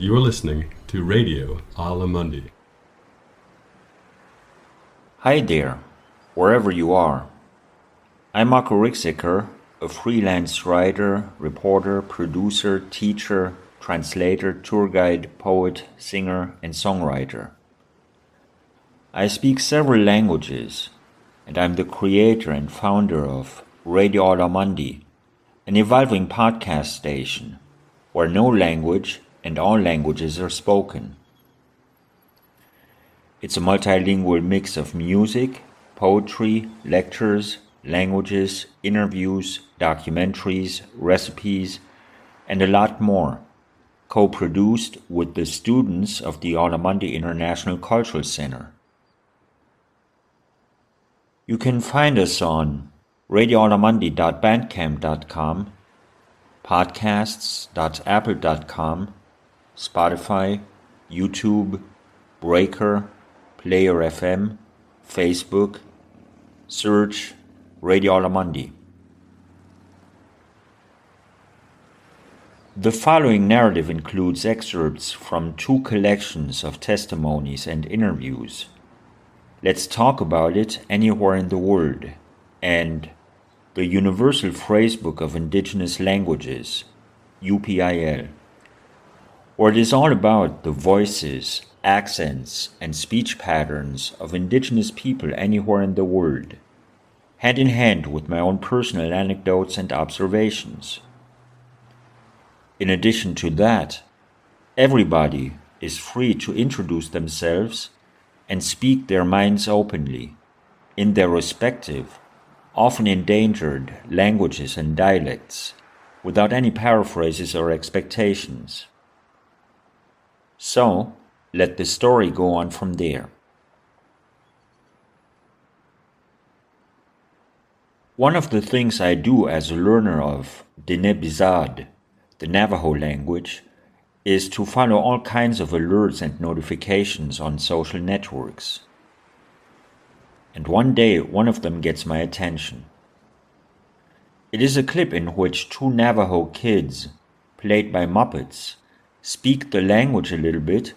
You're listening to Radio Aula Mundi. Hi there, wherever you are. I'm Marco Rixecker, a freelance writer, reporter, producer, teacher, translator, tour guide, poet, singer, and songwriter. I speak several languages, and I'm the creator and founder of Radio Aula Mundi, an evolving podcast station where no language and all languages are spoken. It's a multilingual mix of music, poetry, lectures, languages, interviews, documentaries, recipes, and a lot more, co-produced with the students of the Aula Mundi International Cultural Center. You can find us on radioaulamundi.bandcamp.com, podcasts.apple.com, Spotify, YouTube, Breaker, Player FM, Facebook, search Radio Aula Mundi. The following narrative includes excerpts from two collections of testimonies and interviews. Let's Talk About It Anywhere in the World and the Universal Phrasebook of Indigenous Languages, UPIL, where it is all about the voices, accents, and speech patterns of indigenous people anywhere in the world, hand in hand with my own personal anecdotes and observations. In addition to that, everybody is free to introduce themselves and speak their minds openly, in their respective, often endangered languages and dialects, without any paraphrases or expectations. So, let the story go on from there. One of the things I do as a learner of Diné, the Navajo language, is to follow all kinds of alerts and notifications on social networks. And one day, one of them gets my attention. It is a clip in which two Navajo kids, played by Muppets, speak the language a little bit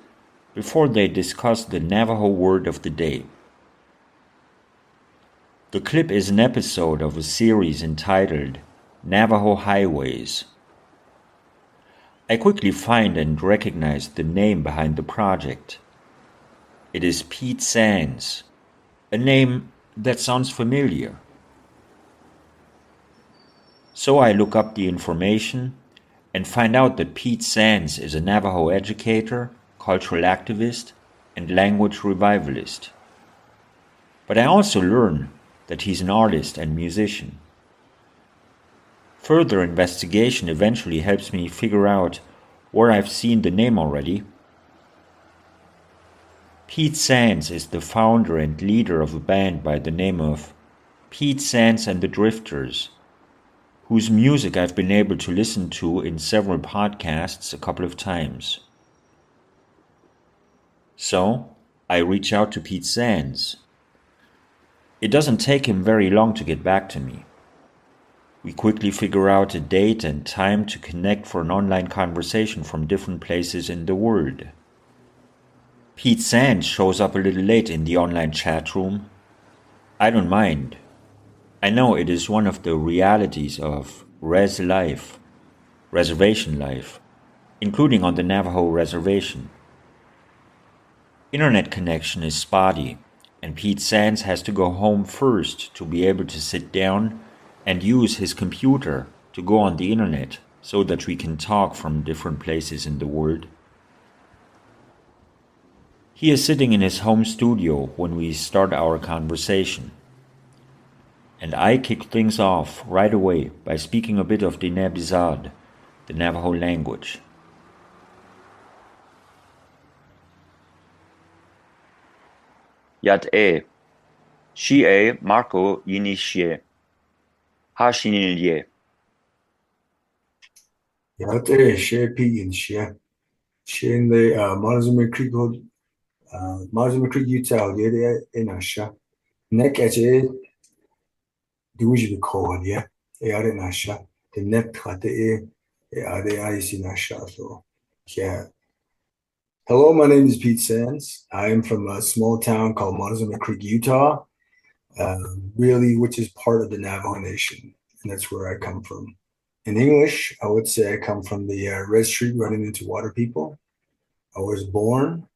before they discuss the Navajo word of the day. The clip is an episode of a series entitled Navajo Highways. I quickly find and recognize the name behind the project. It is Pete Sands, a name that sounds familiar. So I look up the information and find out that Pete Sands is a Navajo educator, cultural activist, and language revivalist. But I also learn that he's an artist and musician. Further investigation eventually helps me figure out where I've seen the name already. Pete Sands is the founder and leader of a band by the name of Pete Sands and the Drifters, whose music I've been able to listen to in several podcasts a couple of times. So, I reach out to Pete Sands. It doesn't take him very long to get back to me. We quickly figure out a date and time to connect for an online conversation from different places in the world. Pete Sands shows up a little late in the online chat room. I don't mind. I know it is one of the realities of reservation life, including on the Navajo Reservation. Internet connection is spotty, and Pete Sands has to go home first to be able to sit down and use his computer to go on the internet so that we can talk from different places in the world. He is sitting in his home studio when we start our conversation. And I kick things off right away by speaking a bit of Diné, the Navajo language. Yat Shi Marco Yinishye, Hashinilye. Yat She Pi Shia. Shin the Marzumi Creek Marzumi Creek Utah, in Asha. Neck at it. The usual call, yeah. Are in Asha. The net had the are in Asha. So, yeah. Hello, my name is Pete Sands. I am from a small town called Montezuma Creek, Utah, really, which is part of the Navajo Nation, and that's where I come from. In English, I would say I come from the Red Street running into water people. I was born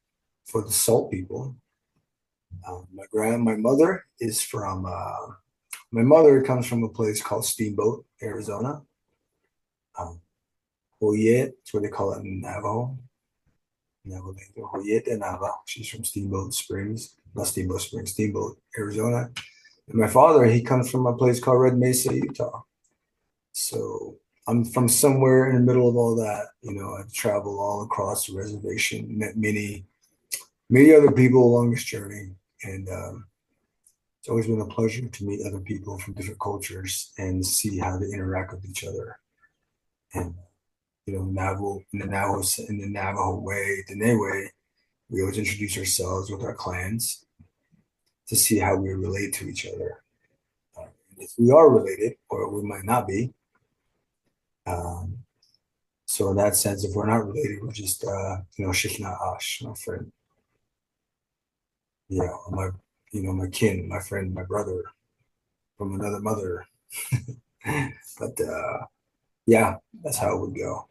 for the salt people. My mother is from my mother comes from a place called Steamboat, Arizona. Um, Hoyet, that's what they call it in Navajo. Hoyet and Navajo. She's from Steamboat Springs, not Steamboat Springs, Steamboat, Arizona. And my father, he comes from a place called Red Mesa, Utah. So I'm from somewhere in the middle of all that. I've traveled all across the reservation, met many other people along this journey, and it's always been a pleasure to meet other people from different cultures and see how they interact with each other. And Navajo in the Navajo way, Diné way, we always introduce ourselves with our clans to see how we relate to each other. If we are related, or we might not be. So in that sense, if we're not related, we're just Shikna Ash, my friend. Yeah, my kin, my friend, my brother from another mother. But yeah, that's how it would go.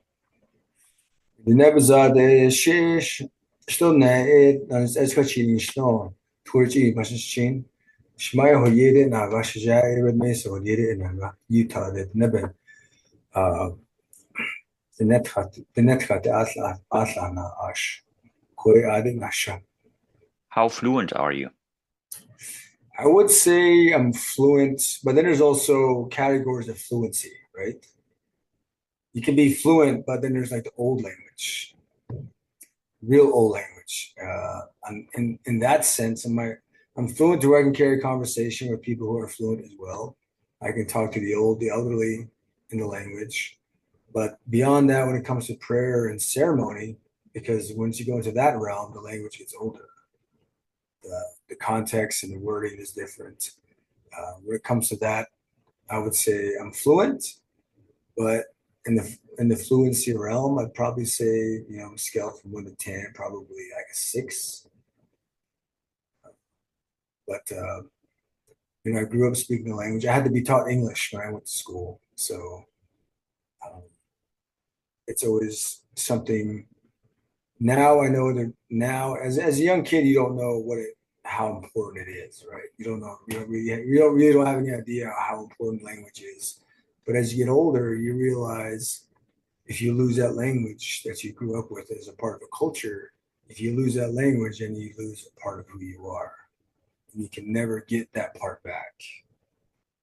The Nebuzade Shish still ne as Kachin Snow, Torchi Mashin, Shmaya Hoyede, Navashaja, Red Mesa, Hoyede, and Utah, that Nebe, the Nethat Aslana Ash, Koi Adin Asha. How fluent are you? I would say I'm fluent, but then there's also categories of fluency, right? You can be fluent, but then there's like the old language, real old language. In that sense, I'm fluent to where I can carry conversation with people who are fluent as well. I can talk to the elderly in the language. But beyond that, when it comes to prayer and ceremony, because once you go into that realm, the language gets older. The context and the wording is different. When it comes to that, I would say I'm fluent, but in the fluency realm, I'd probably say, scale from 1 to 10, probably like a 6. But I grew up speaking the language. I had to be taught English when I went to school, so it's always something. Now I know that now, as a young kid, you don't know how important it is, right? You don't know. You don't really don't have any idea how important language is. But as you get older, you realize if you lose that language that you grew up with as a part of a culture, if you lose that language, then you lose a part of who you are. And you can never get that part back.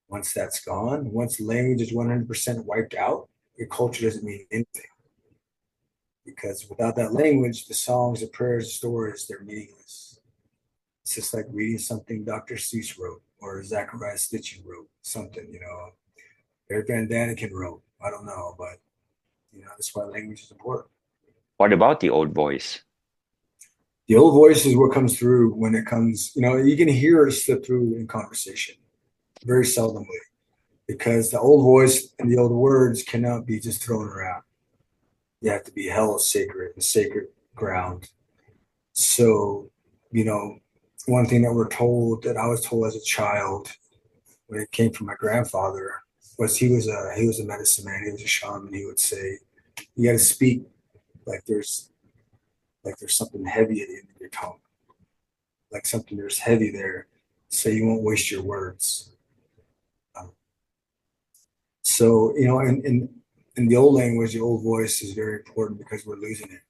Once that's gone, once language is 100% wiped out, your culture doesn't mean anything. Because without that language, the songs, the prayers, the stories, they're meaningless. It's just like reading something Dr. Seuss wrote or Zachariah Stitchy wrote, something, Eric Van Daniken wrote. I don't know, but that's why language is important. What about the old voice? The old voice is what comes through when it comes, you can hear it slip through in conversation very seldomly because the old voice and the old words cannot be just thrown around. You have to be held sacred and sacred ground. So, one thing that I was told as a child when it came from my grandfather was he was a medicine man, he was a shaman. He would say, you got to speak like there's something heavy at the end of your tongue, like something there's heavy there, so you won't waste your words. So in the old language, the old voice is very important because we're losing it.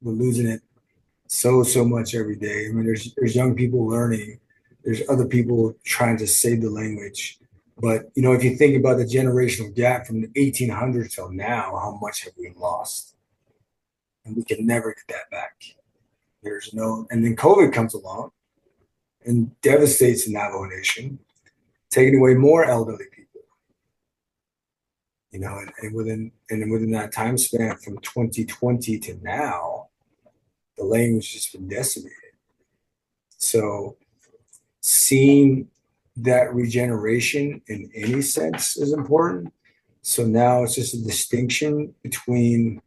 We're losing it so much every day. I mean, there's young people learning. There's other people trying to save the language. But if you think about the generational gap from the 1800s till now, how much have we lost? And we can never get that back. And then COVID comes along and devastates the Navajo Nation, taking away more elderly people. And within that time span from 2020 to now, the language has been decimated. So seeing that regeneration in any sense is important. So now it's just a distinction between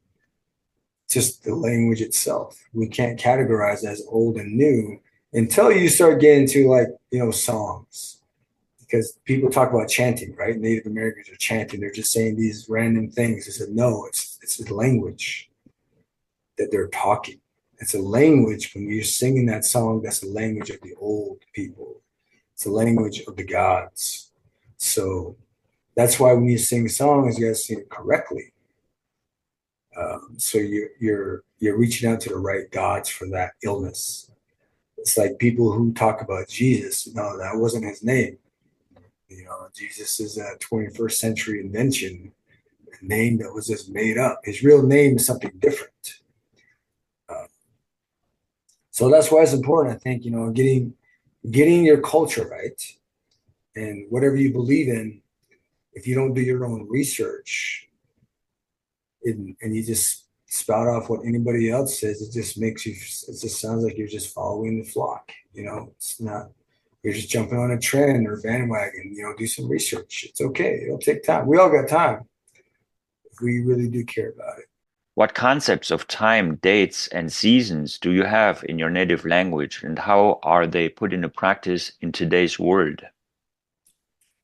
just the language itself. We can't categorize as old and new until you start getting to like, songs. Because people talk about chanting, right? Native Americans are chanting. They're just saying these random things. I said, no, it's a language that they're talking. It's a language. When you're singing that song, that's the language of the old people. It's the language of the gods. So that's why when you sing songs, you got to sing it correctly. So you're reaching out to the right gods for that illness. It's like people who talk about Jesus. No, that wasn't his name. Jesus is a 21st century invention, a name that was just made up. His real name is something different. So that's why it's important, I think, getting your culture right, and whatever you believe in. If you don't do your own research, and you just spout off what anybody else says, it just sounds like you're just following the flock. It's not. You're just jumping on a trend or bandwagon. Do some research. It's okay. It'll take time. We all got time if we really do care about it. What concepts of time, dates, and seasons do you have in your native language, and how are they put into practice in today's world?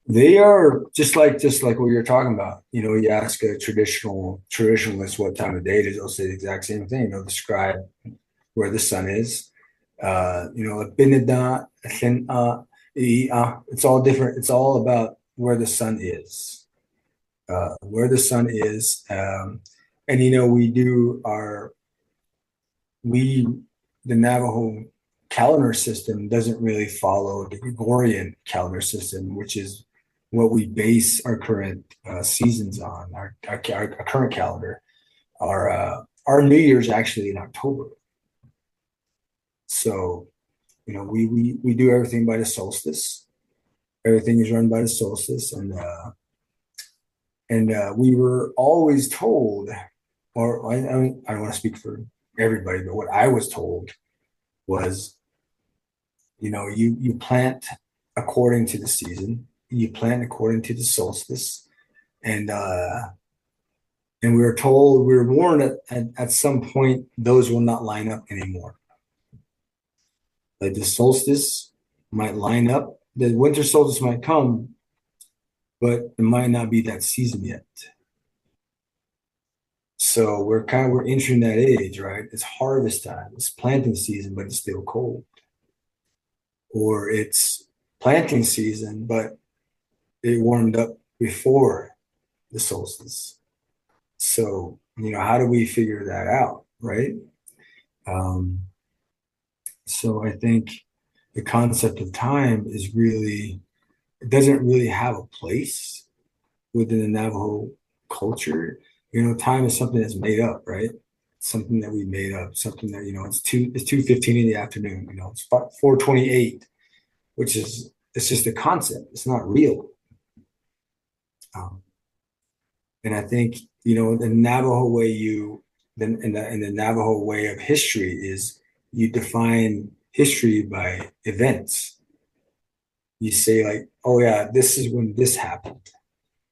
They are just like what you're talking about. You ask a traditionalist what time of day it is, they'll say the exact same thing. Describe where the sun is. It's all different. It's all about where the sun is. And the Navajo calendar system doesn't really follow the Gregorian calendar system, which is what we base our current seasons on. Our current calendar. Our New Year's actually in October. So, we do everything by the solstice. Everything is run by the solstice, and we were always told, or I don't want to speak for everybody, but what I was told was, you plant according to the season, you plant according to the solstice, and we were warned at some point those will not line up anymore. Like the solstice might line up, the winter solstice might come, but it might not be that season yet. So we're entering that age, right? It's harvest time, it's planting season, but it's still cold. Or it's planting season, but it warmed up before the solstice. So, how do we figure that out, right? So I think the concept of time it doesn't really have a place within the Navajo culture. Time is something that's made up, right? Something that we made up, something that, it's 2:15 in the afternoon, it's 4:28, it's just a concept. It's not real. And I think, the Navajo way in the Navajo way of history is you define history by events. You say like, oh yeah, this is when this happened.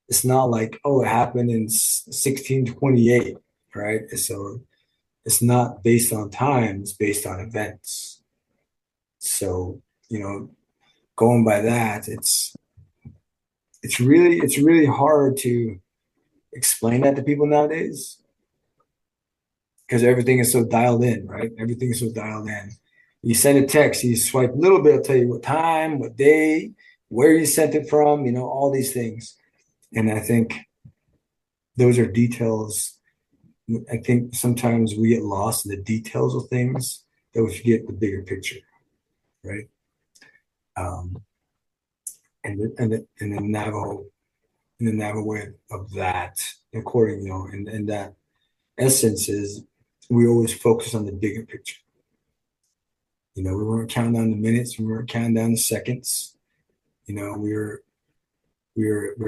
It's not like, oh, it happened in 1628, right? So it's not based on time, it's based on events. So, going by that, it's really hard to explain that to people nowadays, because everything is so dialed in, right? Everything is so dialed in. You send a text, you swipe a little bit, it'll tell you what time, what day, where you sent it from, all these things. And I think those are details. I think sometimes we get lost in the details of things that we forget the bigger picture, right? And the Navajo way of that, according, and that essence is we always focus on the bigger picture. We weren't counting down the minutes, we weren't counting down the seconds. We were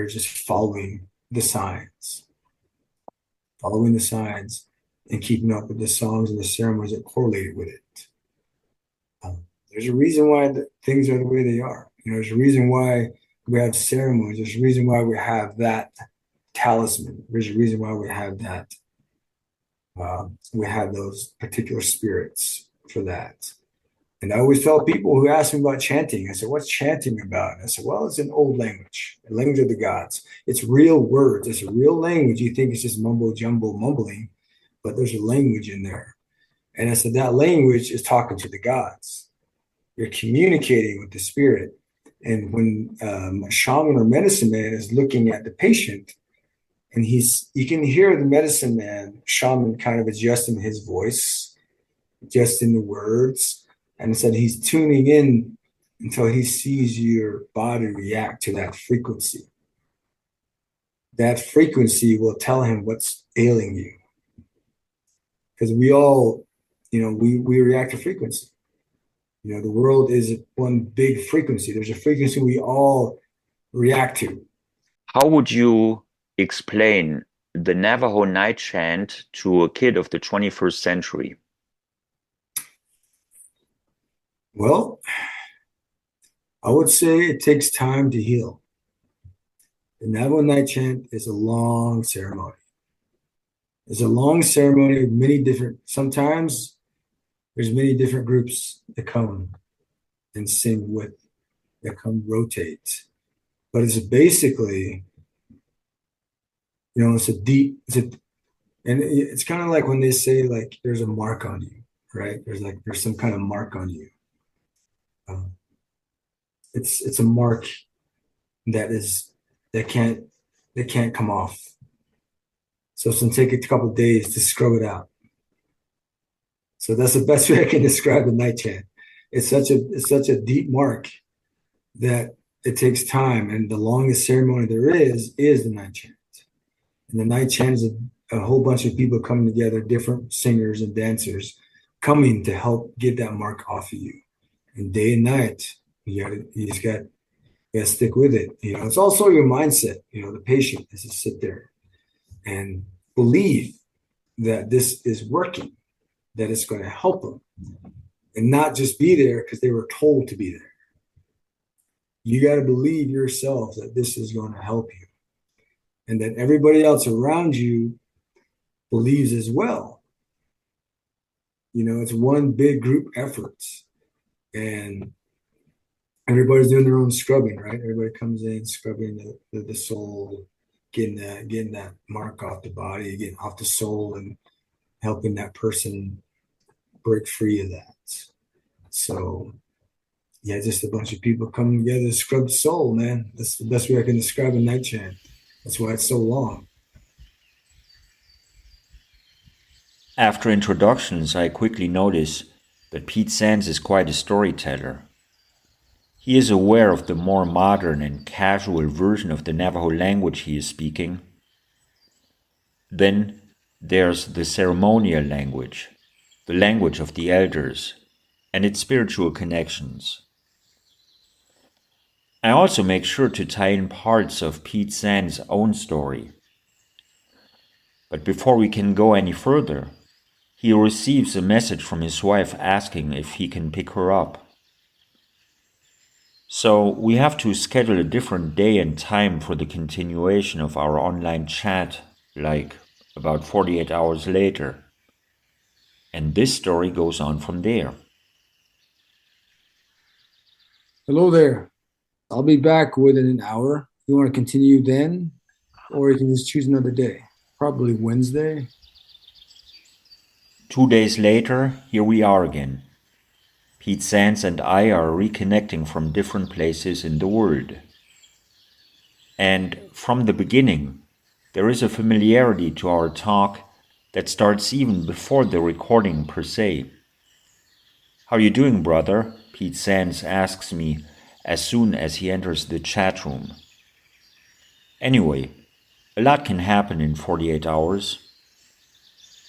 just following the signs, and keeping up with the songs and the ceremonies that correlated with it. There's a reason why things are the way they are. There's a reason why we have ceremonies. There's a reason why we have that talisman. There's a reason why we have that We had those particular spirits for that. And I always tell people who ask me about chanting, I said, what's chanting about? And I said, well, it's an old language, the language of the gods. It's real words. It's a real language. You think it's just mumbo jumbo mumbling, but there's a language in there. And I said, that language is talking to the gods. You're communicating with the spirit. And when a shaman or medicine man is looking at the patient, and you can hear the medicine man, shaman, kind of adjusting his voice, adjusting the words, and said he's tuning in until he sees your body react to that frequency. That frequency will tell him what's ailing you. Because we all, we react to frequency. The world is one big frequency. There's a frequency we all react to. How would you explain the Navajo night chant to a kid of the 21st century? Well, I would say it takes time to heal. The Navajo night chant is a long ceremony. It's a long ceremony of many different, sometimes there's many different groups that come and sing with, that come rotate. But it's basically, it's it's kind of like when they say like there's a mark on you, right? There's some kind of mark on you. It's a mark that can't come off. So it's gonna take a couple of days to scrub it out. So that's the best way I can describe the night chant. It's such a deep mark that it takes time, and the longest ceremony there is the night chant. And the night chant is a whole bunch of people coming together, different singers and dancers coming to help get that mark off of you. And day and night, you just got to stick with it. It's also your mindset. The patient has to sit there and believe that this is working, that it's going to help them, and not just be there because they were told to be there. You got to believe yourself that this is going to help you, and that everybody else around you believes as well. It's one big group effort, and everybody's doing their own scrubbing, right? Everybody comes in scrubbing the soul, getting that mark off the body, getting off the soul, and helping that person break free of that. So, yeah, just a bunch of people coming together to scrub the soul, man. That's the best way I can describe a night chant. That's why it's so long. After introductions, I quickly notice that Pete Sands is quite a storyteller. He is aware of the more modern and casual version of the Navajo language he is speaking. Then there's the ceremonial language, the language of the elders, and its spiritual connections. I also make sure to tie in parts of Pete Sands' own story. But before we can go any further, he receives a message from his wife asking if he can pick her up. So we have to schedule a different day and time for the continuation of our online chat, like about 48 hours later. And this story goes on from there. Hello there. I'll be back within an hour. You want to continue then? Or you can just choose another day. Probably Wednesday. 2 days later, here we are again. Pete Sands and I are reconnecting from different places in the world. And from the beginning, there is a familiarity to our talk that starts even before the recording per se. "How are you doing, brother?" Pete Sands asks me as soon as he enters the chat room. Anyway, a lot can happen in 48 hours.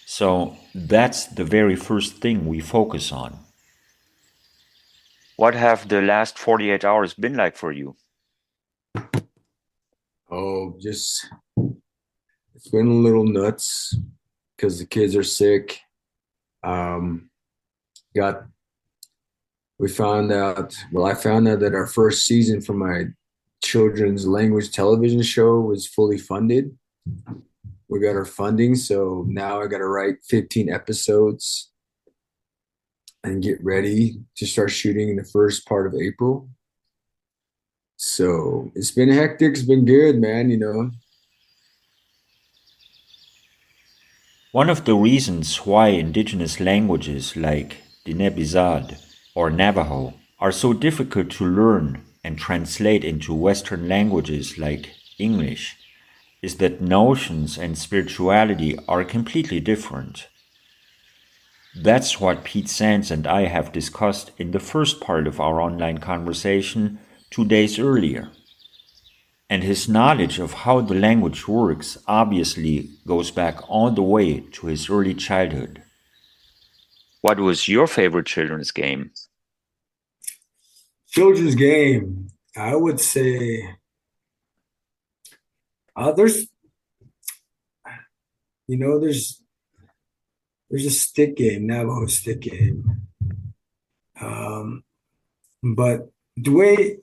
So that's the very first thing we focus on. What have the last 48 hours been like for you? Oh, it's been a little nuts because the kids are sick. I found out that our first season for my children's language television show was fully funded. We got our funding, so now I got to write 15 episodes and get ready to start shooting in the first part of April. So it's been hectic. It's been good, man, you know. One of the reasons why indigenous languages like Diné or Navajo are so difficult to learn and translate into Western languages like English is that notions and spirituality are completely different. That's what Pete Sands and I have discussed in the first part of our online conversation 2 days earlier. And his knowledge of how the language works obviously goes back all the way to his early childhood. What was your favorite children's game? Children's game, I would say there's a stick game, Navajo stick game. But the way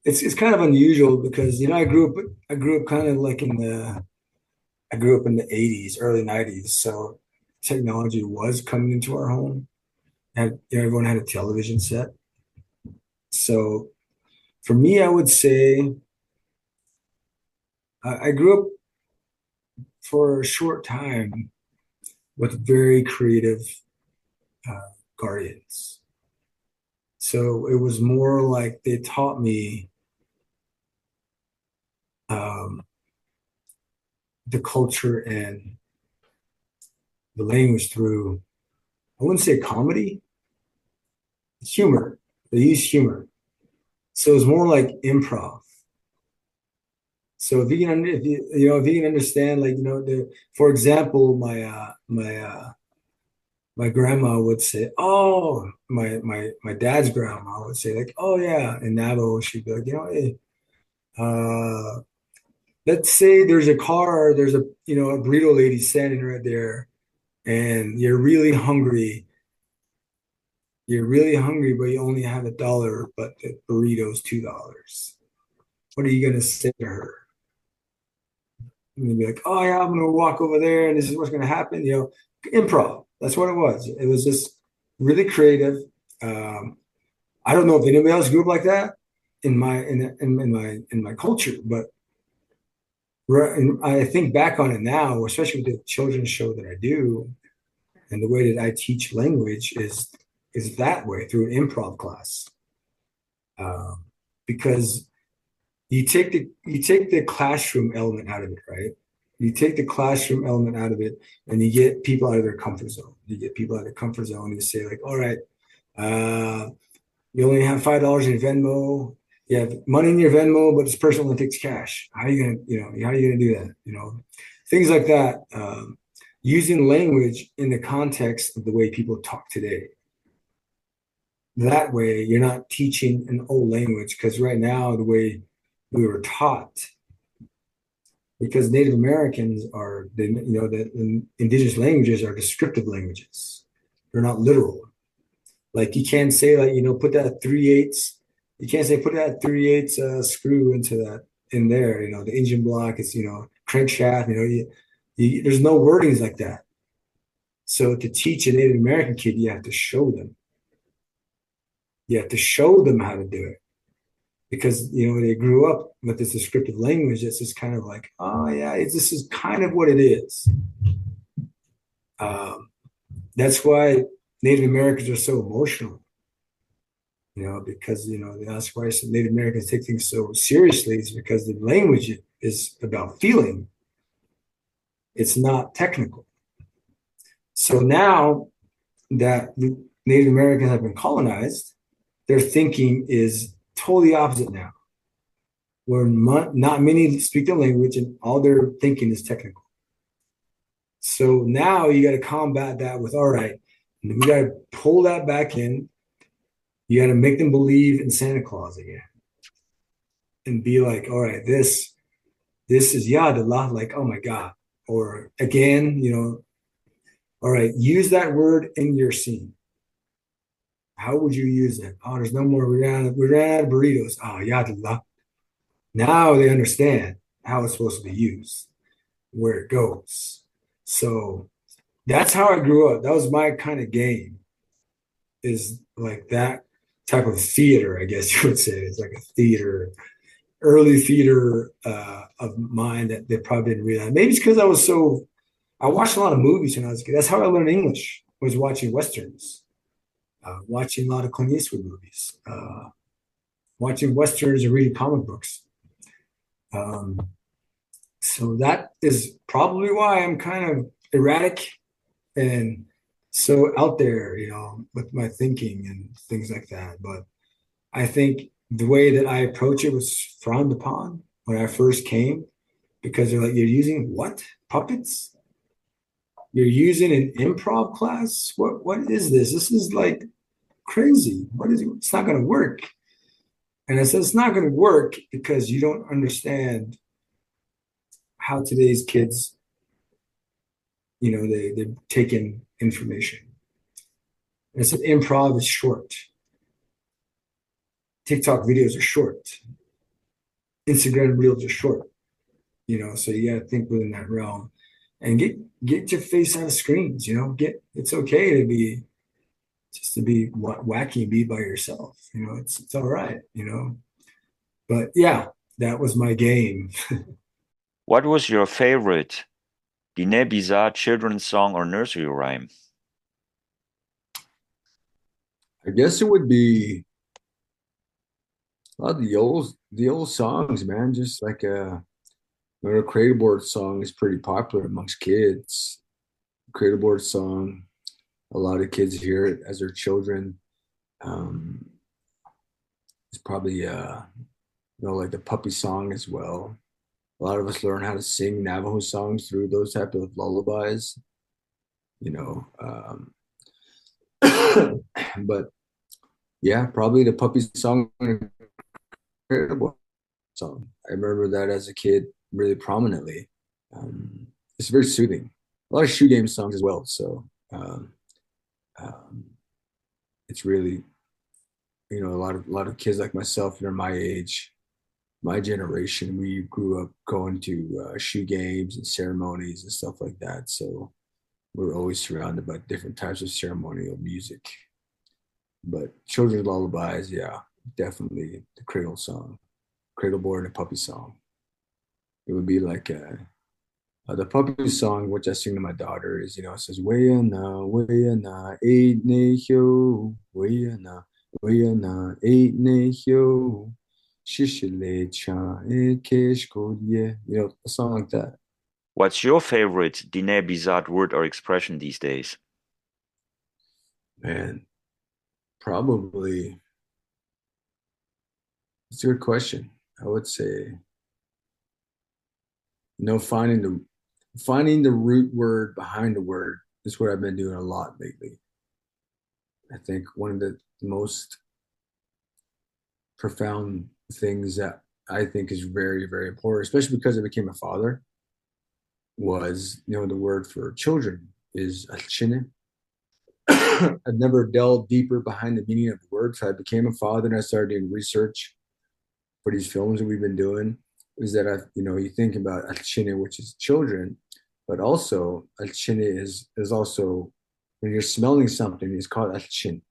it's kind of unusual because I grew up kind of like I grew up in the 80s, early 90s, so technology was coming into our home. Everyone had a television set. So for me, I would say I grew up for a short time with very creative guardians. So it was more like they taught me the culture and the language through, I wouldn't say comedy, humor. They use humor. So it's more like improv. So if you can, if you can understand, like for example, my grandma would say, "Oh," my dad's grandma would say, like, "Oh yeah," in Navajo, she'd be like, "Hey, let's say there's a burrito lady standing right there, and you're really hungry. You're really hungry, but you only have $1, but the burrito's $2. What are you gonna say to her?" And you'd be like, "Oh yeah, I'm gonna walk over there, and this is what's gonna happen." Improv. That's what it was. It was just really creative. I don't know if anybody else grew up like that in my culture, but I think back on it now, especially with the children's show that I do, and the way that I teach language is that way through an improv class, because you take the classroom element out of it, right? You take the classroom element out of it, and you get people out of their comfort zone. You get people out of their comfort zone. You say like, "All right, you only have $5 in Venmo. You have money in your Venmo, but this person only takes cash. How are you gonna do that? Things like that. Using language in the context of the way people talk today. That way, you're not teaching an old language, because right now the way we were taught, because Native Americans the indigenous languages are descriptive languages. They're not literal. Like you can't say like, put that 3/8. You can't say put that 3/8 screw into that in there. The engine block is, crankshaft. There's no wordings like that. So to teach a Native American kid, you have to show them. You have to show them how to do it. Because they grew up with this descriptive language that's just kind of like, oh yeah, this is kind of what it is. That's why Native Americans are so emotional, because that's why some Native Americans take things so seriously. It's because the language is about feeling. It's not technical. So now that Native Americans have been colonized, their thinking is totally opposite now, where not many speak the language and all their thinking is technical. So now you got to combat that with, all right, we got to pull that back in. You got to make them believe in Santa Claus again, and be like, all right, this is Yadallah, like, oh my God, or again, all right, use that word in your scene. How would you use it? Oh, there's no more. We ran out of burritos. Oh, Yadallah. Now they understand how it's supposed to be used. where it goes. So that's how I grew up. That was my kind of game, is like that type of theater, I guess you would say. It's like a theater, early theater of mine that they probably didn't realize. Maybe it's because I watched a lot of movies when I was a kid. That's how I learned English, was watching Westerns, watching a lot of Clint Eastwood movies, watching Westerns and reading comic books. Um, so that is probably why I'm kind of erratic and so out there, with my thinking and things like that. But I think the way that I approach it was frowned upon when I first came, because they're like, "You're using what? Puppets? You're using an improv class? What is this? This is like crazy. What is it? It's not going to work." And I said, "It's not going to work because you don't understand how today's kids, they're taking information." And I said, "Improv is short. TikTok videos are short. Instagram reels are short. So you got to think within that realm and get your face on the screens. It's okay to be wacky and be by yourself. It's all right. But yeah, that was my game." What was your favorite Diné Bizarre children's song or nursery rhyme? I guess it would be a lot of the old songs, man. Just like the cradle board song is pretty popular amongst kids. Cradle board song, a lot of kids hear it as their children. Um, it's probably like the puppy song as well. A lot of us learn how to sing Navajo songs through those type of lullabies. You know, but yeah, probably the puppy song, Incredible song. I remember that as a kid really prominently. It's very soothing. A lot of shoe game songs as well. So um, it's really, a lot of kids like myself, my age, my generation, we grew up going to shoe games and ceremonies and stuff like that. So we're always surrounded by different types of ceremonial music. But children's lullabies, yeah, definitely the cradle song, cradle boy and a puppy song. It would be like the puppy song, which I sing to my daughter, is it says Wayana, eight ne hyo, Wayana, eight ne hyo, Shishile cha e kesh kodye, a song like that. What's your favorite Diné Bizarre word or expression these days? Man, probably it's a good question. I would say, finding the root word behind the word is what I've been doing a lot lately. I think one of the most profound things that I think is very, very important, especially because I became a father, was, the word for children is achine. I've never delved deeper behind the meaning of the word. So I became a father and I started doing research for these films that we've been doing. Is that you think about achine, which is children, but also achine is also when you're smelling something, it's called achin.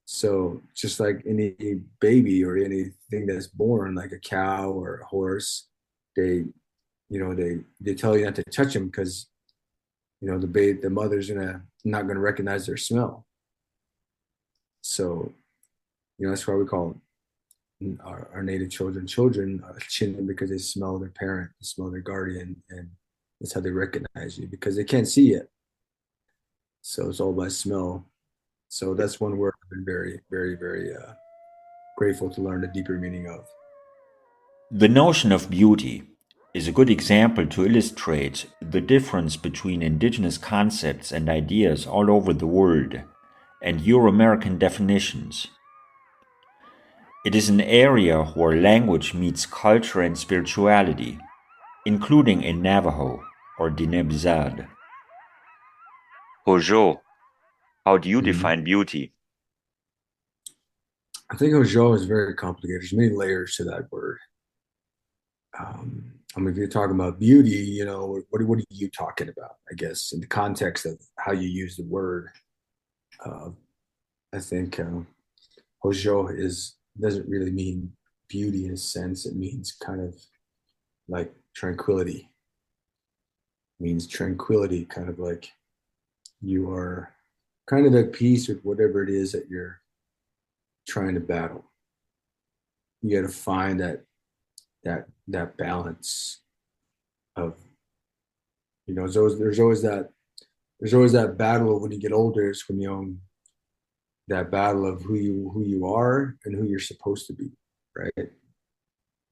So just like any baby or anything that's born, like a cow or a horse, they they tell you not to touch them because the mother's not gonna recognize their smell. So that's why we call our native children chin, because they smell their parent, they smell their guardian, and that's how they recognize you because they can't see it. So it's all by smell. So that's one word I've been very, very, very grateful to learn the deeper meaning of. The notion of beauty is a good example to illustrate the difference between indigenous concepts and ideas all over the world and Euro-American definitions. It is an area where language meets culture and spirituality, including in Navajo or Diné Bizarre. Hojo, how do you Mhm. define beauty? I think Hojo is very complicated. There's many layers to that word. I mean, if you're talking about beauty, you know, what are you talking about? I guess in the context of how you use the word, uh, I think Hojo is doesn't really mean beauty in a sense. It means kind of like tranquility. It means tranquility, kind of like you are kind of at peace with whatever it is that you're trying to battle. You got to find that balance of, you know, there's always that battle when you get older. It's when you that battle of who you are and who you're supposed to be, right?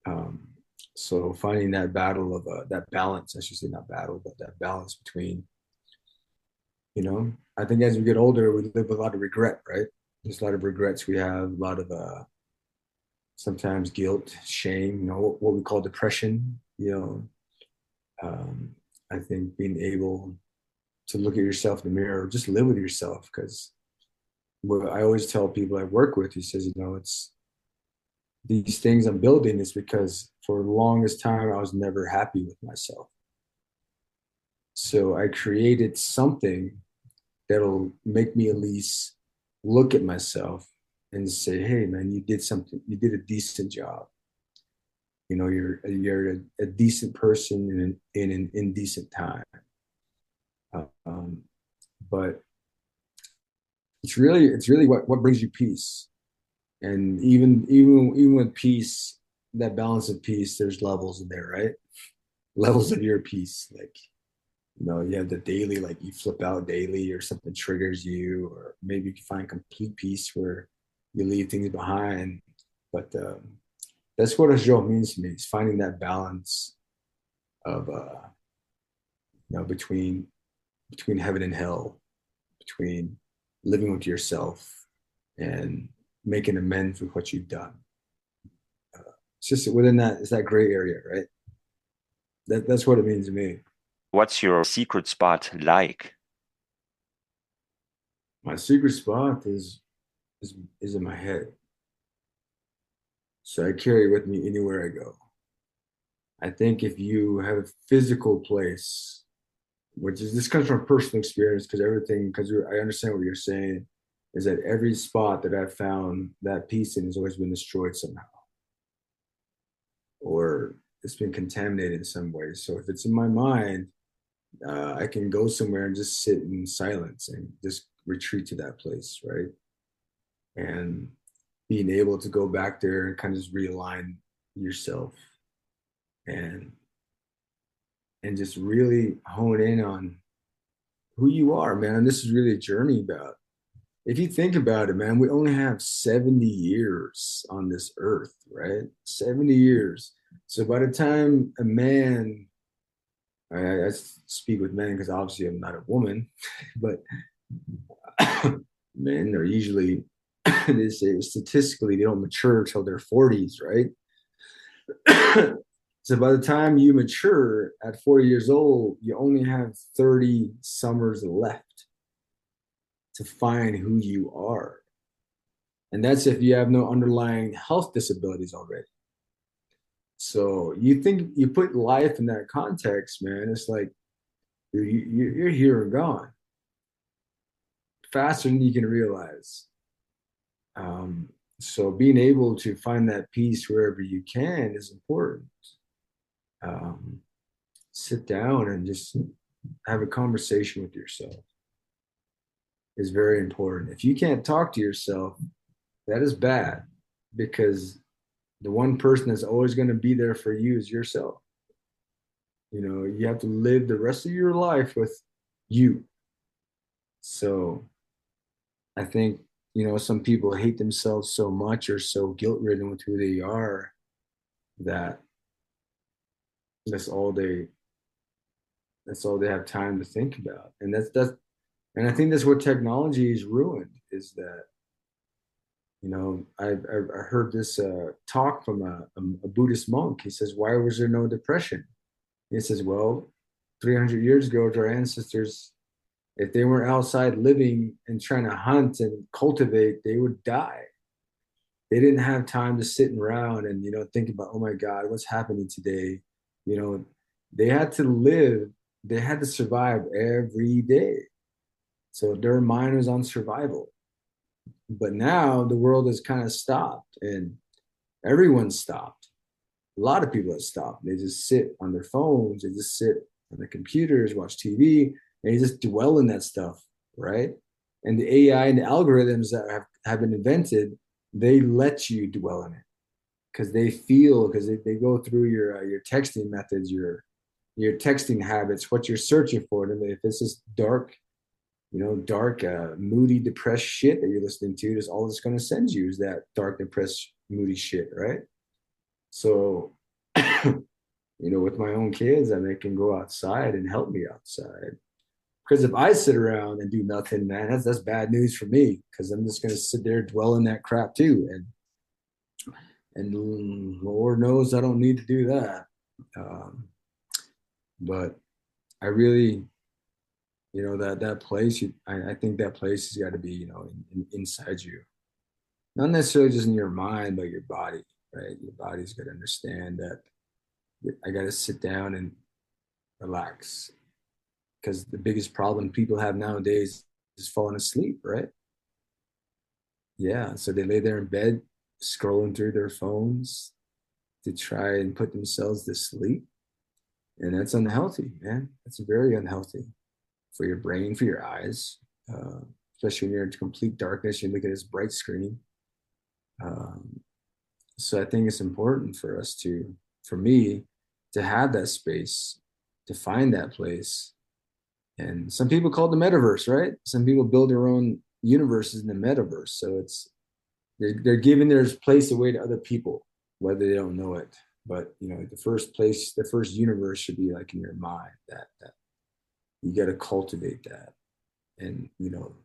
Um, so finding that battle of that balance, I should say not battle, but that balance between, you know, I think as we get older, we live with a lot of regret, right? There's a lot of regrets we have, a lot of sometimes guilt, shame, you know, what we call depression, you know. I think being able to look at yourself in the mirror, just live with yourself, because what I always tell people I work with, he says, you know, it's these things I'm building is because for the longest time I was never happy with myself. So I created something that'll make me at least look at myself and say, hey man, you did something, you did a decent job. You know, you're a decent person in an indecent time. Um, but it's really what brings you peace. And even with peace, that balance of peace, there's levels in there, right? Levels of your peace. Like, you know, you have the daily, like you flip out daily or something triggers you, or maybe you can find complete peace where you leave things behind. But that's what a show means to me. It's finding that balance of you know, between heaven and hell, between living with yourself and making amends with what you've done. It's just within that, it's that gray area, right? That's what it means to me. What's your secret spot like? My secret spot is in my head. So I carry it with me anywhere I go. I think if you have a physical place, which is this comes from personal experience, because I understand what you're saying, is that every spot that I've found that peace in has always been destroyed somehow, or it's been contaminated in some way. So if it's in my mind, I can go somewhere and just sit in silence and just retreat to that place, right? And being able to go back there and kind of just realign yourself and just really hone in on who you are, man. This is really a journey about. If you think about it, man, we only have 70 years on this earth, right? 70 years. So by the time a man, I speak with men because obviously I'm not a woman, but men are usually, they say statistically, they don't mature till their 40s, right? So by the time you mature at 40 years old, you only have 30 summers left to find who you are. And that's if you have no underlying health disabilities already. So you think you put life in that context, man, it's like you're here and gone faster than you can realize. So being able to find that peace wherever you can is important. Sit down and just have a conversation with yourself is very important. If you can't talk to yourself, that is bad, because the one person that's always going to be there for you is yourself. You know, you have to live the rest of your life with you. So I think, you know, some people hate themselves so much or so guilt ridden with who they are that that's all they have time to think about. And and I think that's what technology has ruined, is that, you know, I heard this talk from a Buddhist monk. He says, why was there no depression? He says, well, 300 years ago, our ancestors, if they weren't outside living and trying to hunt and cultivate, they would die. They didn't have time to sit around and, you know, think about, oh my God, what's happening today? You know, they had to live, they had to survive every day. So their mind was on survival. But now the world has kind of stopped and everyone's stopped. A lot of people have stopped. They just sit on their phones, they just sit on their computers, watch TV, and they just dwell in that stuff, right? And the AI and the algorithms that have been invented, they let you dwell in it because they feel, because they go through your texting methods, your texting habits, what you're searching for. And if it's just dark, dark, moody, depressed shit that you're listening to, that's all it's going to send you is that dark, depressed, moody shit, right? So, with my own kids, they can go outside and help me outside. Because if I sit around and do nothing, man, that's bad news for me. Because I'm just going to sit there, dwell in that crap too, and Lord knows I don't need to do that. But I really, that place, I think that place has got to be, inside you, not necessarily just in your mind, but your body, right? Your body's got to understand that I got to sit down and relax, because the biggest problem people have nowadays is falling asleep, right? Yeah, so they lay there in bed scrolling through their phones to try and put themselves to sleep. And that's unhealthy, man. That's very unhealthy for your brain, for your eyes, especially when you're in complete darkness, you look at this bright screen. So I think it's important for me to have that space, to find that place. And some people call it the metaverse, right? Some people build their own universes in the metaverse. So they're giving their place away to other people, whether they don't know it. But the first universe should be like in your mind. That you got to cultivate that, and no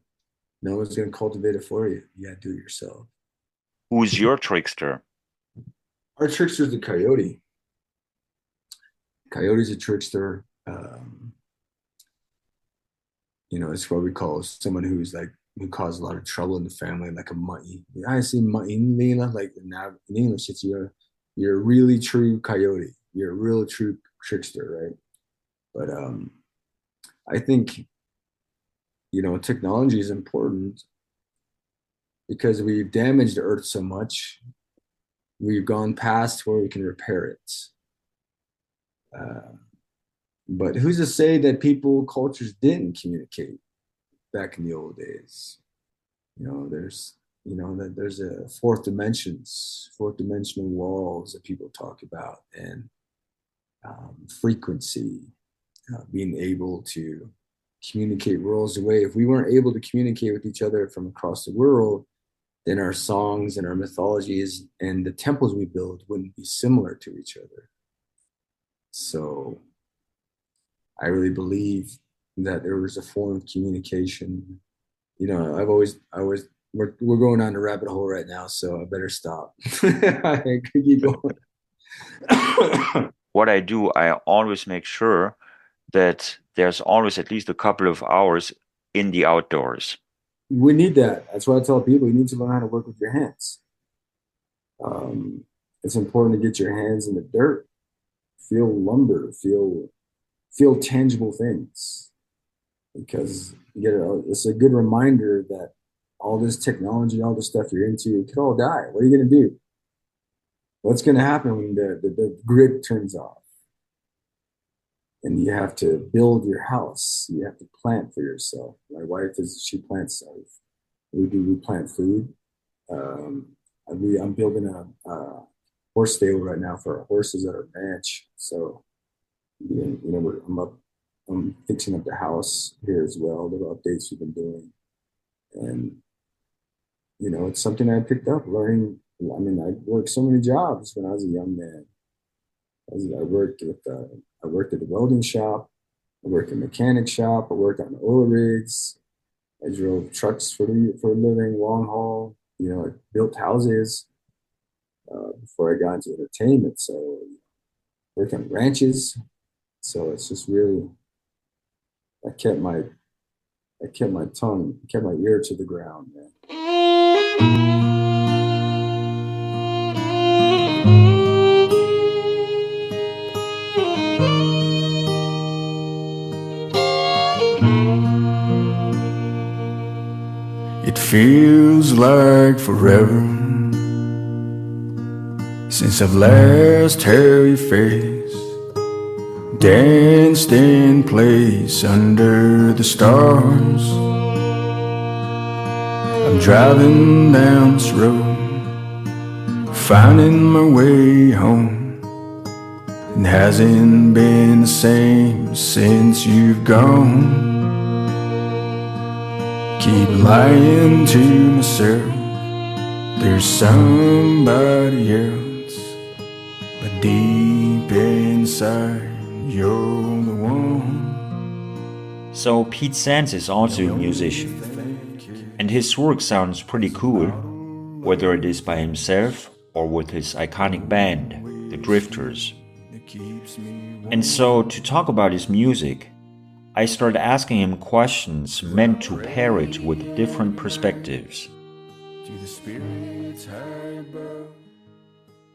one's going to cultivate it for you. You got to do it yourself. Who's your trickster? Our trickster is the coyote. Coyote's a trickster. It's what we call someone who caused a lot of trouble in the family, like a mutty. I see mutty, like in English, it's you're a really true coyote. You're a real true trickster, right? But I think technology is important because we've damaged the earth so much. We've gone past where we can repair it. But who's to say that cultures didn't communicate back in the old days? There's a fourth dimensional walls that people talk about, and frequency, being able to communicate worlds away. If we weren't able to communicate with each other from across the world, then our songs and our mythologies and the temples we build wouldn't be similar to each other. So I really believe that there was a form of communication. We're going on a rabbit hole right now, so I better stop. I could keep going. What I do, I always make sure that there's always at least a couple of hours in the outdoors. We need that. That's why I tell people you need to learn how to work with your hands. It's important to get your hands in the dirt, feel lumber, feel tangible things, because it's a good reminder that all this technology, all the stuff you're into, it could all die. What are you going to do? What's going to happen when the grid turns off? And you have to build your house. You have to plant for yourself. My wife she plants. We plant food. I'm building a horse stable right now for our horses at our ranch. So, I'm fixing up the house here as well. Little updates we've been doing, and it's something I picked up learning. I mean, I worked so many jobs when I was a young man. I worked at the welding shop. I worked in a mechanic shop. I worked on oil rigs. I drove trucks for a living, long haul. I built houses before I got into entertainment. So I worked on ranches. So it's just really, I kept my ear to the ground, man. feels like forever since I've last held your face, danced in place under the stars. I'm driving down this road, finding my way home. It hasn't been the same since you've gone. Keep lying to myself, there's somebody else, but deep inside you're the one. So Pete Sands is also a musician, and his work sounds pretty cool, whether it is by himself or with his iconic band, the Drifters. And so, to talk about his music, I started asking him questions meant to pair it with different perspectives.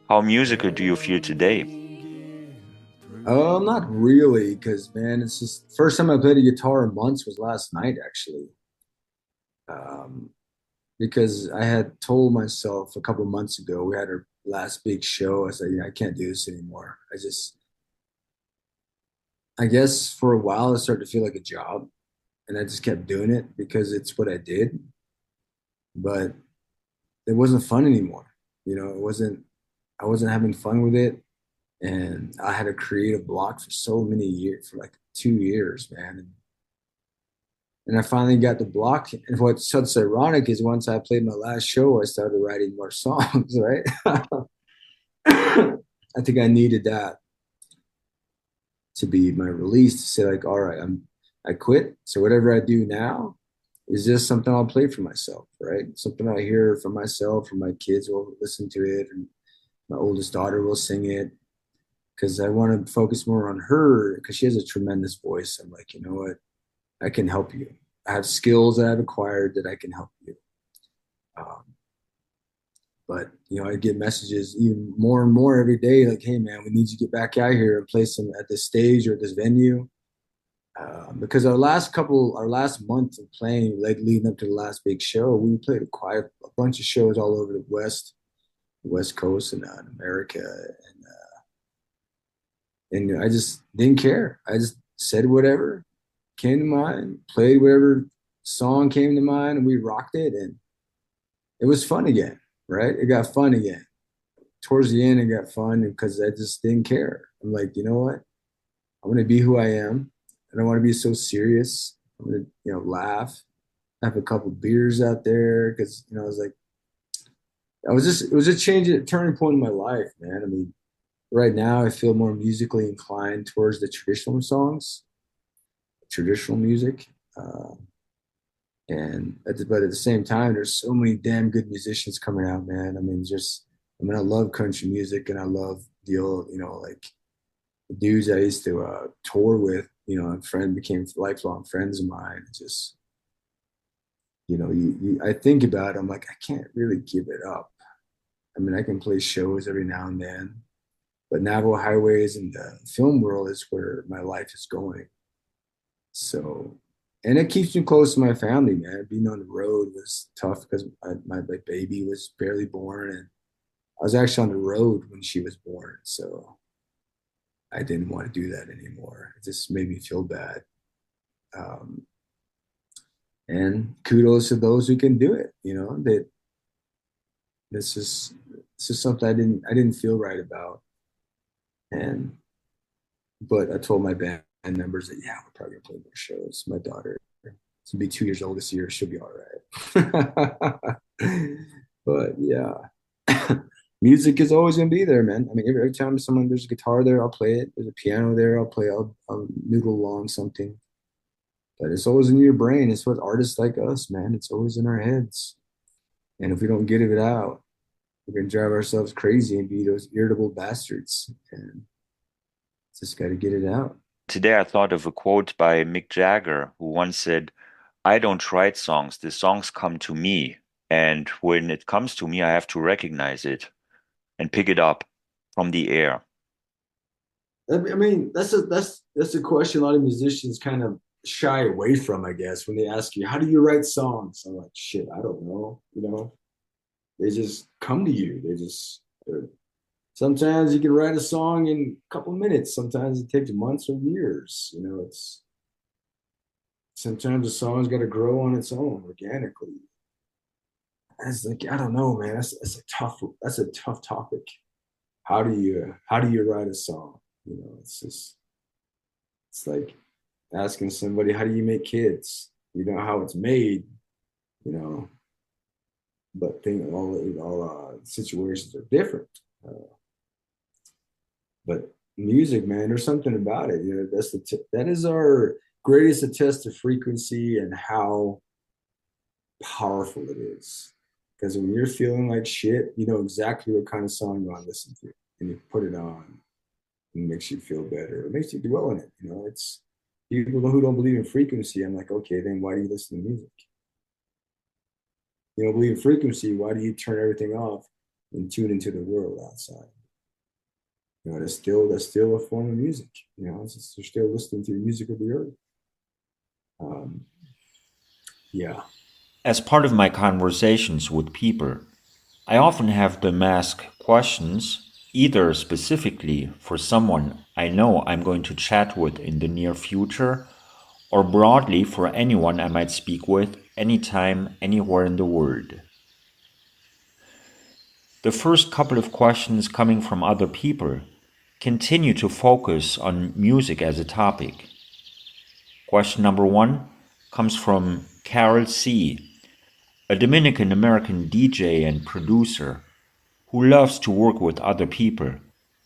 How musical do you feel today? Not really, because man, it's just first time I played a guitar in months was last night actually. Because I had told myself a couple months ago, we had our last big show. I said, I can't do this anymore. I guess for a while it started to feel like a job, and I just kept doing it because it's what I did. But it wasn't fun anymore. I wasn't having fun with it. And I had a creative block for so many years, for like 2 years, man. And I finally got the block. And what's ironic is once I played my last show, I started writing more songs, right? I think I needed that to be my release, to say like, all right, I quit. So whatever I do now is just something I'll play for myself, right? Something I hear for myself, and my kids will listen to it, and my oldest daughter will sing it. Because I want to focus more on her, because she has a tremendous voice. I'm like, you know what? I can help you. I have skills that I've acquired that I can help you. But, I get messages even more and more every day, like, hey, man, we need you to get back out here and play some at this stage or this venue. Because our last month of playing, like leading up to the last big show, we played a bunch of shows all over the West Coast and America. And I just didn't care. I just said whatever came to mind, played whatever song came to mind, and we rocked it. And it was fun again, right? It got fun again. Towards the end, it got fun because I just didn't care. I'm like, you know what? I'm going to be who I am. I don't want to be so serious. I'm going to, laugh, have a couple beers out there. Because, I was like, it was a turning point in my life, man. I mean, right now I feel more musically inclined towards the traditional songs, traditional music. But at the same time, there's so many damn good musicians coming out, man. I mean, I love country music, and I love the old, like the dudes I used to tour with, became lifelong friends of mine. Just, I think about it, I'm like, I can't really give it up. I mean, I can play shows every now and then, but Navajo Highways and the film world is where my life is going. So, and it keeps me close to my family, man. Being on the road was tough because my baby was barely born, and I was actually on the road when she was born. So I didn't want to do that anymore. It just made me feel bad. And kudos to those who can do it. That this is something I didn't feel right about. But I told my band members that, we're probably gonna play more shows. My daughter, she'll be 2 years old this year. She'll be all right. But yeah, music is always gonna be there, man. I mean, every time there's a guitar there, I'll play it. There's a piano there, I'll noodle along something. But it's always in your brain. It's what artists like us, man. It's always in our heads. And if we don't get it out, we're gonna drive ourselves crazy and be those irritable bastards. And just got to get it out. Today I thought of a quote by Mick Jagger, who once said, I don't write songs, the songs come to me. And when it comes to me, I have to recognize it and pick it up from the air. I mean, that's a question a lot of musicians kind of shy away from, I guess, when they ask you, how do you write songs? I'm like, shit, I don't know. They just come to you. Sometimes you can write a song in a couple of minutes. Sometimes it takes months or years. Sometimes a song's got to grow on its own organically. It's like, I don't know, man. That's a tough topic. How do you write a song? It's like asking somebody, how do you make kids? You know how it's made, but all situations are different. But music, man, there's something about it. That is our greatest attest to frequency and how powerful it is. Because when you're feeling like shit, you know exactly what kind of song you want to listen to, and you put it on, and it makes you feel better. It makes you dwell in it. It's people who don't believe in frequency. I'm like, okay, then why do you listen to music? You don't believe in frequency. Why do you turn everything off and tune into the world outside? That's still a form of music. You're still listening to the music of the earth. Yeah. As part of my conversations with people, I often have them ask questions, either specifically for someone I know I'm going to chat with in the near future, or broadly for anyone I might speak with anytime, anywhere in the world. The first couple of questions coming from other people continue to focus on music as a topic. Question number 1 comes from Carol C., a Dominican American DJ and producer who loves to work with other people,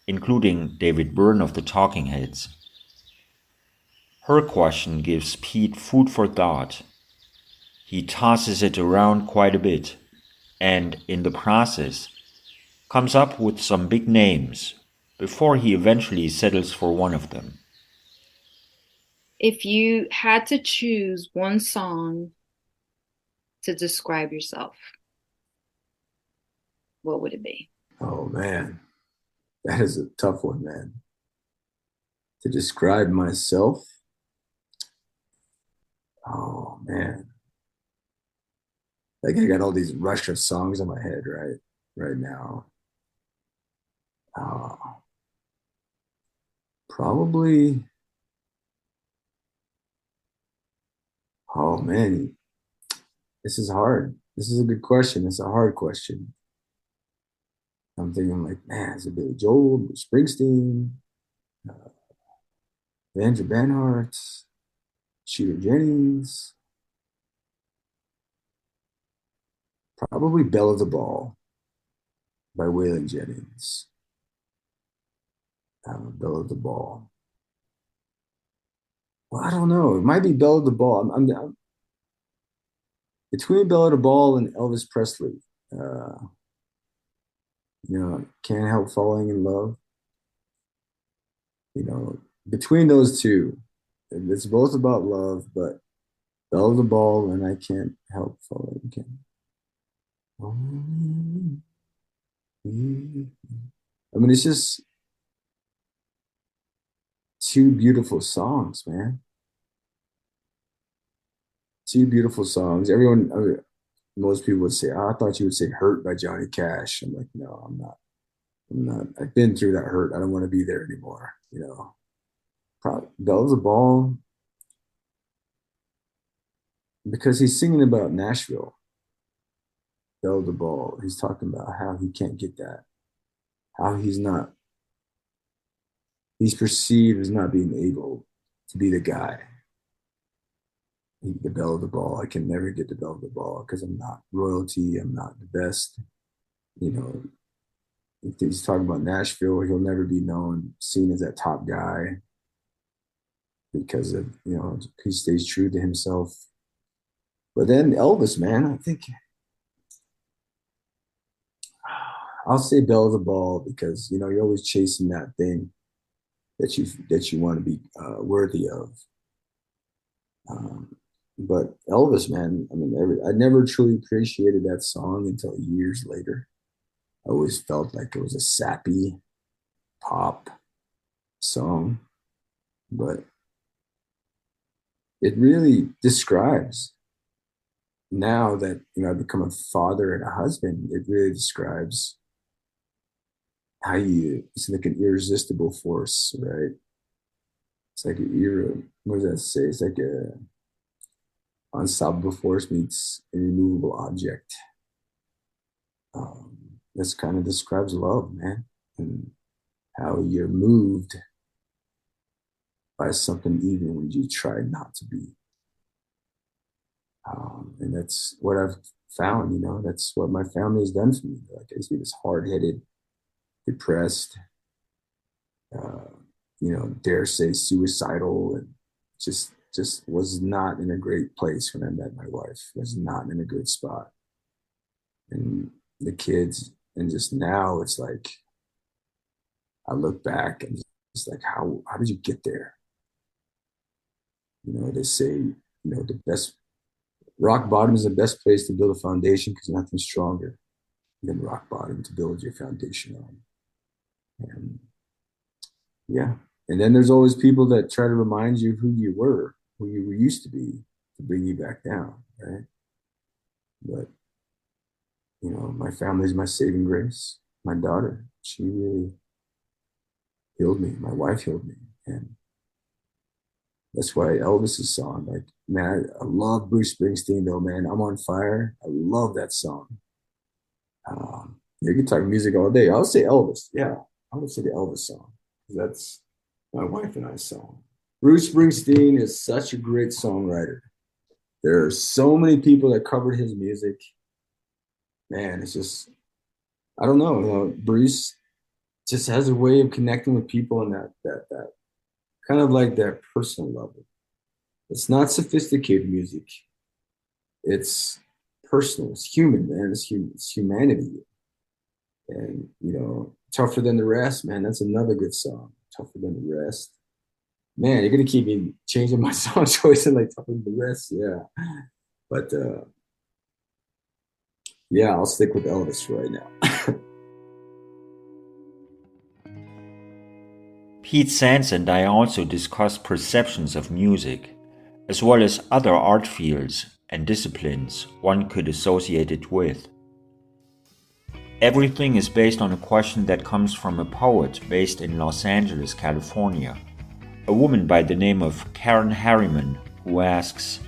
including David Byrne of the Talking Heads. Her question gives Pete food for thought. He tosses it around quite a bit, and in the process, comes up with some big names before he eventually settles for one of them. If you had to choose one song to describe yourself, what would it be? Oh, man. That is a tough one, man. To describe myself, oh, man. Like, I got all these rush of songs in my head right now. Probably, oh, man. This is hard. This is a good question. It's a hard question. I'm thinking like, man, is it Billy Joel, Bruce Springsteen, Andrew Banhart, Shooter Jennings? Probably Belle of the Ball by Waylon Jennings. Belle of the Ball. Well, I don't know. It might be Belle of the Ball. I'm between Belle of the Ball and Elvis Presley. Can't help falling in love. Between those two, it's both about love, but Belle of the Ball and I can't help falling again. I mean, it's just two beautiful songs, man. Two beautiful songs. Most people would say, oh, I thought you would say Hurt by Johnny Cash. I'm like, no, I'm not. I've been through that hurt. I don't want to be there anymore. Belle of the Ball, because he's singing about Nashville. Belle of the Ball, he's talking about how he can't get that. How he's perceived as not being able to be the guy. The Belle of the Ball. I can never get the Belle of the Ball because I'm not royalty. I'm not the best. If he's talking about Nashville, he'll never be seen as that top guy because of, he stays true to himself. But then Elvis, man, I think I'll say Belle of the Ball because, you're always chasing that thing that you want to be worthy of. But Elvis, man, I mean, I never truly appreciated that song until years later. I always felt like it was a sappy pop song, but it really describes, now that I've become a father and a husband, it really describes how it's like an irresistible force, right? It's like what does that say? It's like a unstoppable force meets an immovable object. This kind of describes love, man, and how you're moved by something even when you try not to be. And that's what I've found, that's what my family has done for me. Like, I used to be this hard-headed, depressed, dare say suicidal, and just was not in a great place when I met my wife. Was not in a good spot. And the kids, and just now it's like, I look back and it's like, how did you get there? They say, the best rock bottom is the best place to build a foundation because nothing's stronger than rock bottom to build your foundation on. And yeah. And then there's always people that try to remind you of who you were, who you used to be, to bring you back down, right? But, my family's my saving grace. My daughter, she really healed me. My wife healed me. And that's why Elvis's song, like, man, I love Bruce Springsteen though, man. I'm on Fire. I love that song. You can talk music all day. I'll say Elvis. Yeah, I would say the Elvis song. That's my wife and I's song. Bruce Springsteen is such a great songwriter. There are so many people that covered his music. Man, it's just, I don't know. Bruce just has a way of connecting with people on that kind of like that personal level. It's not sophisticated music. It's personal. It's human, man. It's humanity. And, Tougher Than the Rest, man, that's another good song. Tougher Than the Rest. Man, you're going to keep me changing my song choice and like Tougher Than the Rest. Yeah. But, yeah, I'll stick with Elvis right now. Pete Sands and I also discussed perceptions of music, as well as other art fields and disciplines one could associate it with. Everything is based on a question that comes from a poet based in Los Angeles, California, a woman by the name of Karen Harriman, who asks,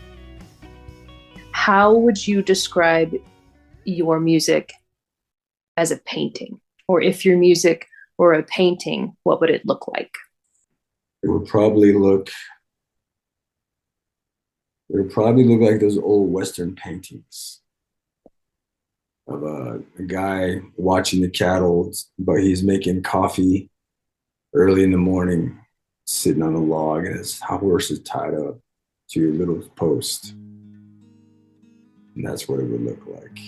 how would you describe your music as a painting? Or if your music were a painting, what would it look like? It would probably look like those old Western paintings of a guy watching the cattle, but he's making coffee early in the morning, sitting on a log, and his horse is tied up to a little post. And that's what it would look like.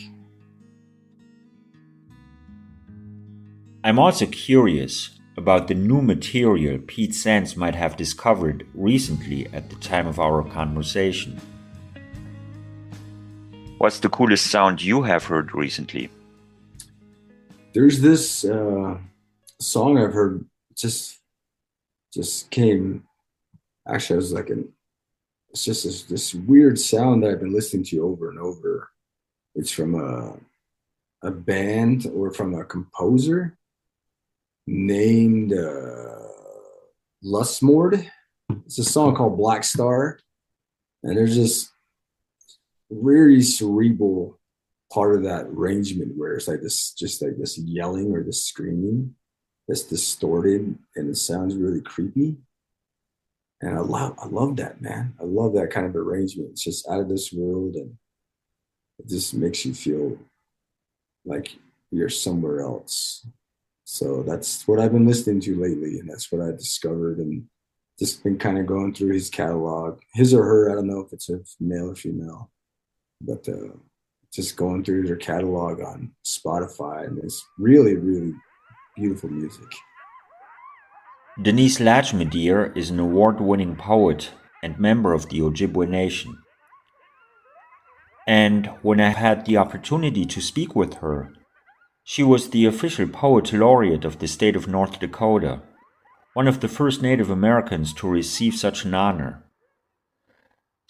I'm also curious about the new material Pete Sands might have discovered recently at the time of our conversation. What's the coolest sound you have heard recently? There's this song I've heard just came. Actually, I was like, it's just this weird sound that I've been listening to over and over. It's from a band or from a composer named Lustmord. It's a song called Black Star, and there's this really cerebral part of that arrangement where it's like this, just like this yelling or this screaming that's distorted, and it sounds really creepy. And I love that, man. I love that kind of arrangement. It's just out of this world, and it just makes you feel like you're somewhere else. So that's what I've been listening to lately, and that's what I discovered, and just been kind of going through his catalog, his or her. I don't know if it's a male or female, but just going through their catalog on Spotify, and it's really, really beautiful music. Denise Lachmedier is an award-winning poet and member of the Ojibwe Nation. And when I had the opportunity to speak with her, she was the official poet laureate of the state of North Dakota, one of the first Native Americans to receive such an honor.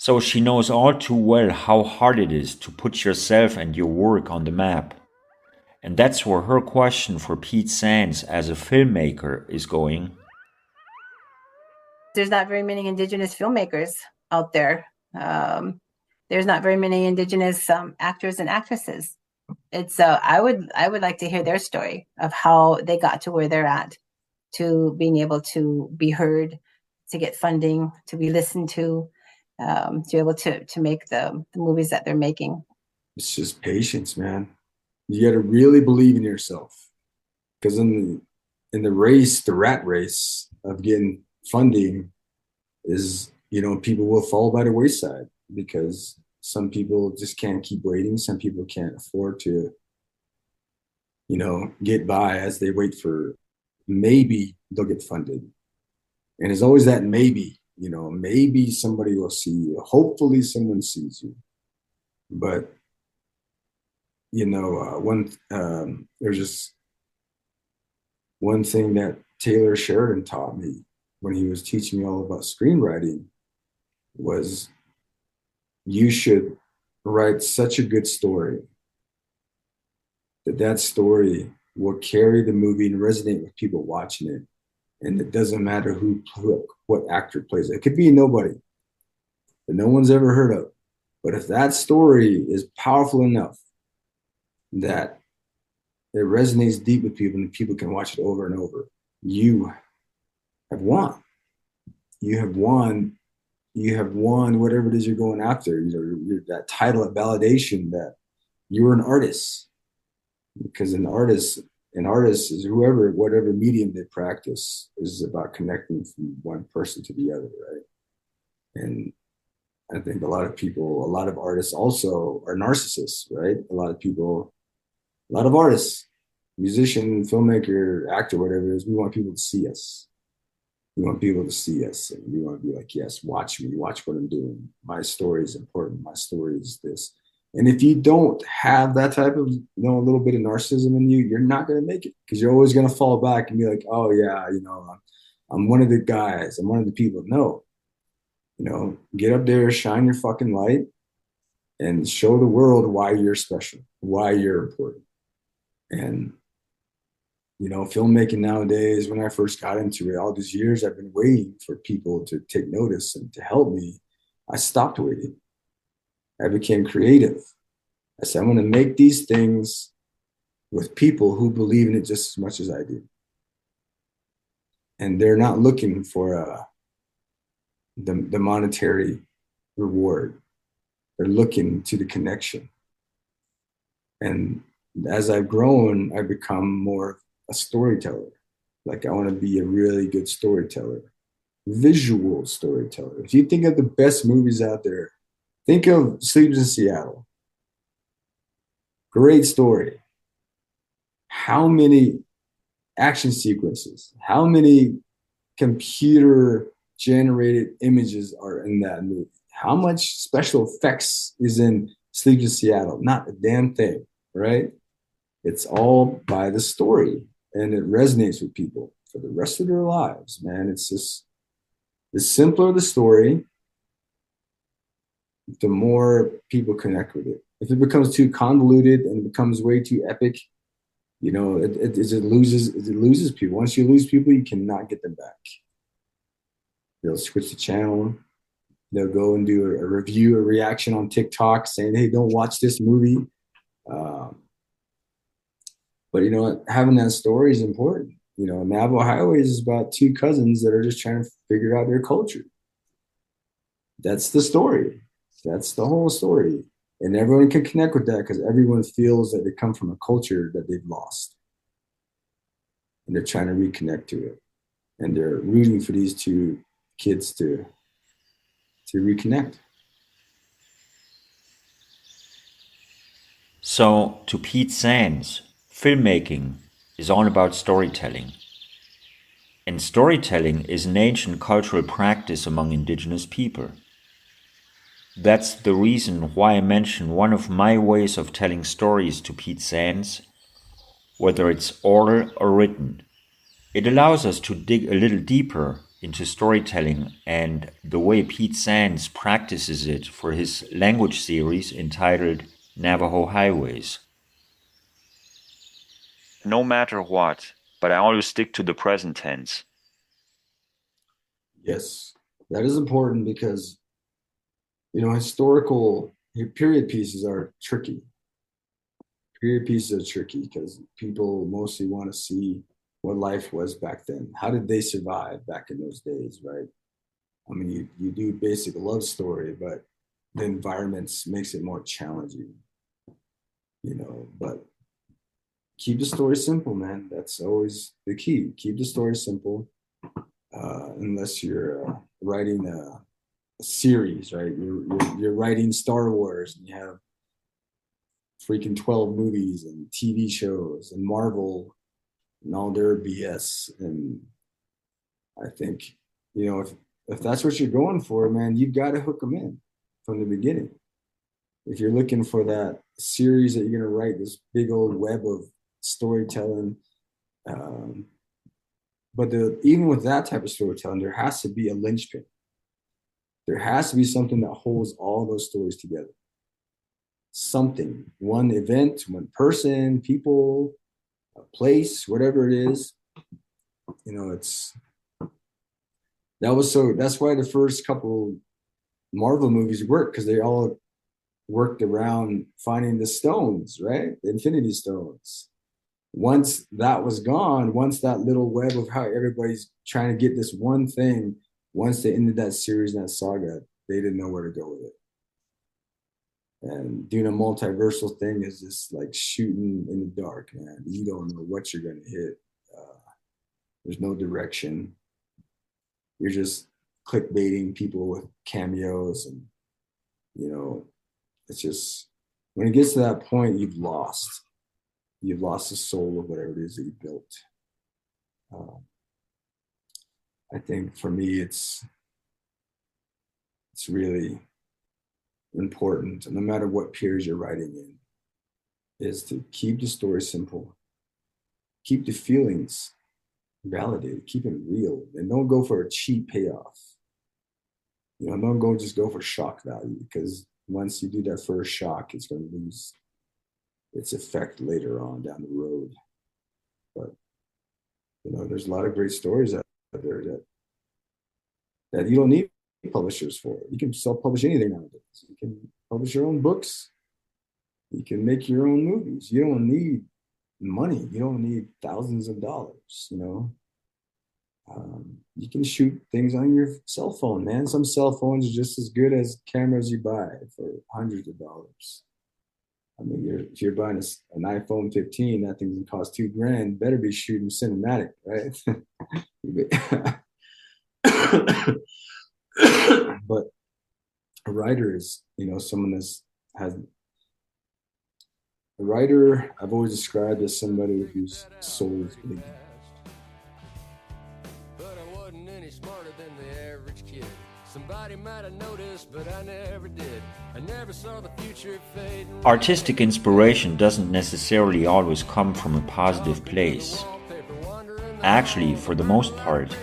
So she knows all too well how hard it is to put yourself and your work on the map. And that's where her question for Pete Sands as a filmmaker is going. There's not very many Indigenous filmmakers out there. There's not very many Indigenous actors and actresses. It's I would like to hear their story of how they got to where they're at, to being able to be heard, to get funding, to be listened to be able to make the movies that they're making. It's just patience, man. You got to really believe in yourself, because in the race, the rat race of getting funding is, people will fall by the wayside because some people just can't keep waiting. Some people can't afford to, get by as they wait for maybe they'll get funded. And there's always that maybe, maybe somebody will see you. Hopefully someone sees you. But, there's just one thing that Taylor Sheridan taught me when he was teaching me all about screenwriting was you should write such a good story that story will carry the movie and resonate with people watching it. And it doesn't matter what actor plays it. It could be nobody that no one's ever heard of. But if that story is powerful enough that it resonates deep with people and people can watch it over and over, you have won. You have won whatever it is you're going after. That title of validation that you're an artist. Because an artist is whatever medium they practice is about connecting from one person to the other, right? And I think a lot of artists also are narcissists, right? A lot of artists, musician, filmmaker, actor, whatever it is, we want people to see us. We want people to see us, and we want to be like, yes, watch me, watch what I'm doing. My story is important. My story is this. And if you don't have that type of, a little bit of narcissism in you, you're not going to make it, because you're always going to fall back and be like, oh yeah, I'm one of the guys. I'm one of the people. No, get up there, shine your fucking light, and show the world why you're special, why you're important. And, filmmaking nowadays, when I first got into it, all these years I've been waiting for people to take notice and to help me. I stopped waiting. I became creative. I said, I'm going to make these things with people who believe in it just as much as I do. And they're not looking for the monetary reward. They're looking to the connection. And as I've grown, I've become more a storyteller. Like, I want to be a really good storyteller, visual storyteller. If you think of the best movies out there, think of Sleepless in Seattle. Great story. How many action sequences, how many computer-generated images are in that movie? How much special effects is in Sleepless in Seattle? Not a damn thing, right? It's all by the story, and it resonates with people for the rest of their lives, man. It's just, the simpler the story, the more people connect with it. If it becomes too convoluted and it becomes way too epic, it loses people. Once you lose people, you cannot get them back. They'll switch the channel. They'll go and do a review, a reaction on TikTok saying, hey, don't watch this movie. But having that story is important. Navajo Highways is about two cousins that are just trying to figure out their culture. That's the story. That's the whole story. And everyone can connect with that because everyone feels that they come from a culture that they've lost. And they're trying to reconnect to it. And they're rooting for these two kids to reconnect. So, to Pete Sands, filmmaking is all about storytelling. And storytelling is an ancient cultural practice among indigenous people. That's the reason why I mention one of my ways of telling stories to Pete Sands, whether it's oral or written. It allows us to dig a little deeper into storytelling and the way Pete Sands practices it for his language series entitled Navajo Highways. No matter what, but I always stick to the present tense. Yes, that is important because, historical period pieces are tricky. Period pieces are tricky because people mostly want to see what life was back then. How did they survive back in those days, right? I mean, you do basic love story, but the environments makes it more challenging, but keep the story simple, man. That's always the key. Keep the story simple, unless you're writing a series, right? You're writing Star Wars and you have freaking 12 movies and TV shows and Marvel and all their BS. And I think, if that's what you're going for, man, you've got to hook them in from the beginning. If you're looking for that series that you're going to write, this big old web of storytelling, but even with that type of storytelling, there has to be a linchpin. There has to be something that holds all those stories together. Something, one event, one person, people, a place, whatever it is. That's why the first couple Marvel movies worked, because they all worked around finding the stones, right? The Infinity Stones. Once that was gone, once that little web of how everybody's trying to get this one thing, once they ended that series and that saga, they didn't know where to go with it. And doing a multiversal thing is just like shooting in the dark, man. You don't know what you're going to hit. There's no direction. You're just clickbaiting people with cameos, and it's just, when it gets to that point, you've lost the soul of whatever it is that you built. I think for me, it's really important, no matter what period you're writing in, is to keep the story simple, keep the feelings validated, keep it real, and don't go for a cheap payoff. Don't just go for shock value, because once you do that first shock, it's going to lose its effect later on down the road. But there's a lot of great stories out there that you don't need publishers for. You can self-publish anything nowadays. You can publish your own books. You can make your own movies. You don't need money. You don't need thousands of dollars. You can shoot things on your cell phone, man. Some cell phones are just as good as cameras you buy for hundreds of dollars. I mean, if you're buying an iPhone 15, that thing's gonna cost $2,000. Better be shooting cinematic, right? But a writer is, someone has a writer. I've always described as somebody whose soul is big. But I wasn't any smarter than the average kid. Somebody might have noticed, but I never did. I never saw the future fade. Artistic inspiration doesn't necessarily always come from a positive place. Actually, for the most part,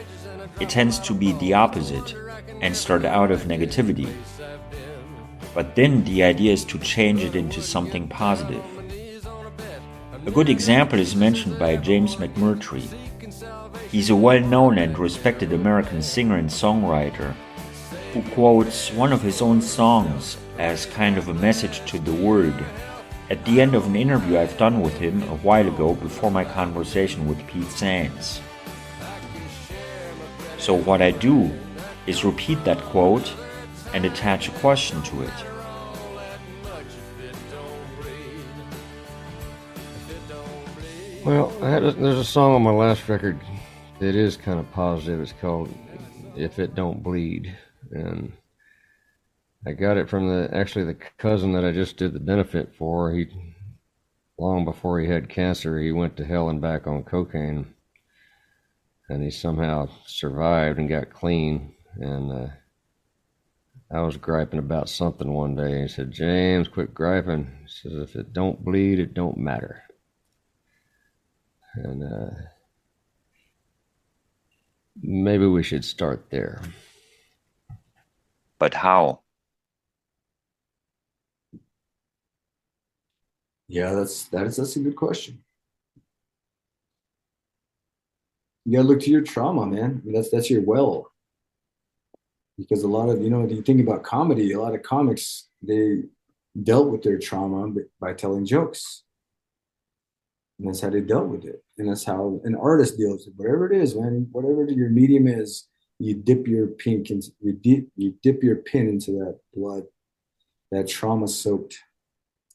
it tends to be the opposite and start out of negativity. But then the idea is to change it into something positive. A good example is mentioned by James McMurtry. He's a well-known and respected American singer and songwriter who quotes one of his own songs as kind of a message to the world at the end of an interview I've done with him a while ago before my conversation with Pete Sands. So what I do is repeat that quote and attach a question to it. Well, there's a song on my last record that is kind of positive. It's called If It Don't Bleed. And I got it from the cousin that I just did the benefit for. Long before he had cancer, he went to hell and back on cocaine. And he somehow survived and got clean. And I was griping about something one day. He said, "James, quit griping." He says, "If it don't bleed, it don't matter." And Maybe we should start there. But how? Yeah, that's a good question. You gotta look to your trauma, man. I mean, that's your well. Because a lot of, you think about comedy, a lot of comics, they dealt with their trauma by telling jokes. And that's how they dealt with it. And that's how an artist deals with it. Whatever it is, man, whatever your medium is, you dip your pin into that blood, that trauma-soaked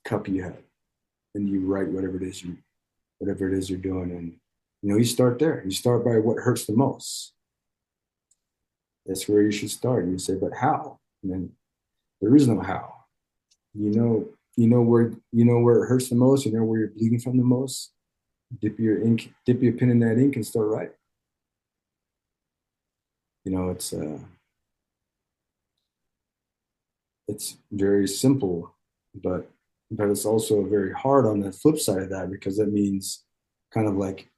cup you had, and you write whatever it is you're doing. And you start there. You start by what hurts the most. That's where you should start. And you say, but how? And then there is no how. You know where it hurts the most. You know where you're bleeding from the most. Dip your pen in that ink and start writing. It's very simple, but it's also very hard on the flip side of that, because that means kind of like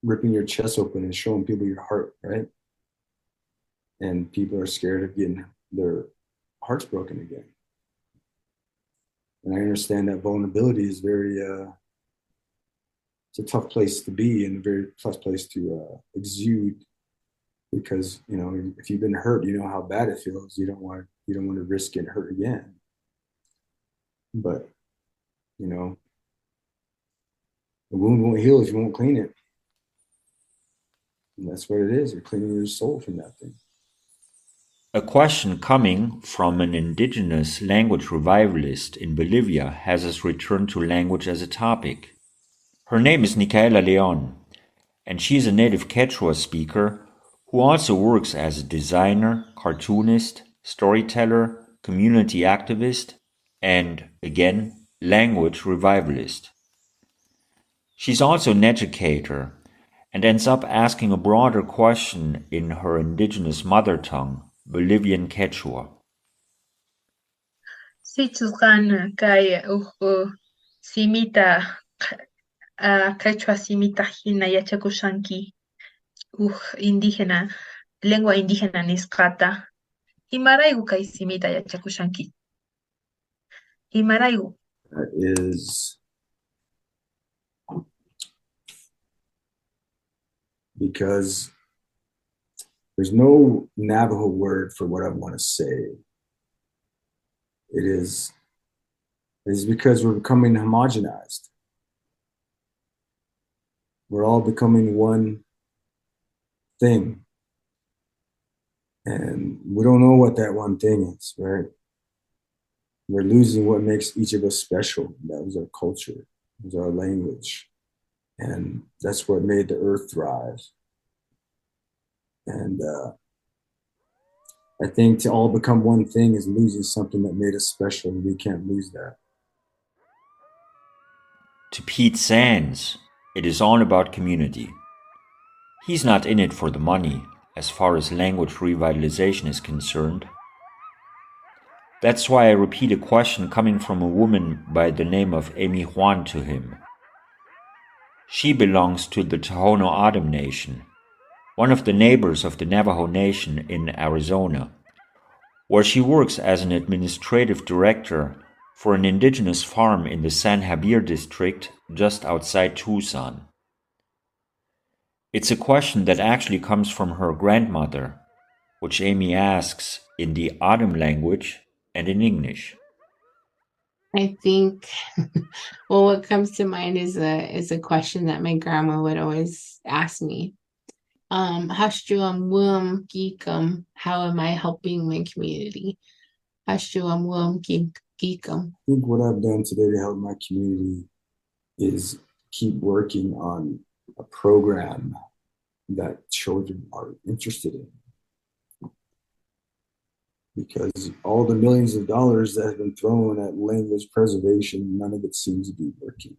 ripping your chest open and showing people your heart, right? And people are scared of getting their hearts broken again. And I understand that vulnerability is it's a tough place to be and a very tough place to exude, because if you've been hurt, you know how bad it feels. You don't want to risk getting hurt again. But the wound won't heal if you won't clean it. And that's what it is. You're cleaning your soul from that thing. A question coming from an indigenous language revivalist in Bolivia has us return to language as a topic. Her name is Micaela Leon, and she is a native Quechua speaker who also works as a designer, cartoonist, storyteller, community activist, and, again, language revivalist. She's also an educator and ends up asking a broader question in her indigenous mother tongue, Bolivian Quechua. Sichusgan kay simita Quechua simita hina yachakushanki indígena, lengua indígena nisqata. Himaraygu kay simita yachakushanki. Himaraygu. That is because there's no Navajo word for what I want to say. It is because we're becoming homogenized. We're all becoming one thing. And we don't know what that one thing is, right? We're losing what makes each of us special. That was our culture, it was our language. And that's what made the earth thrive. And I think to all become one thing is losing something that made us special, and we can't lose that. To Pete Sands, it is all about community. He's not in it for the money, as far as language revitalization is concerned. That's why I repeat a question coming from a woman by the name of Amy Juan to him. She belongs to the Tohono O'odham Nation, one of the neighbors of the Navajo Nation in Arizona, where she works as an administrative director for an indigenous farm in the San Javier district just outside Tucson. It's a question that actually comes from her grandmother, which Amy asks in the O'odham language and in English. I think, well, what comes to mind is a question that my grandma would always ask me. How am I helping my community? I think what I've done today to help my community is keep working on a program that children are interested in. Because all the millions of dollars that have been thrown at language preservation, none of it seems to be working.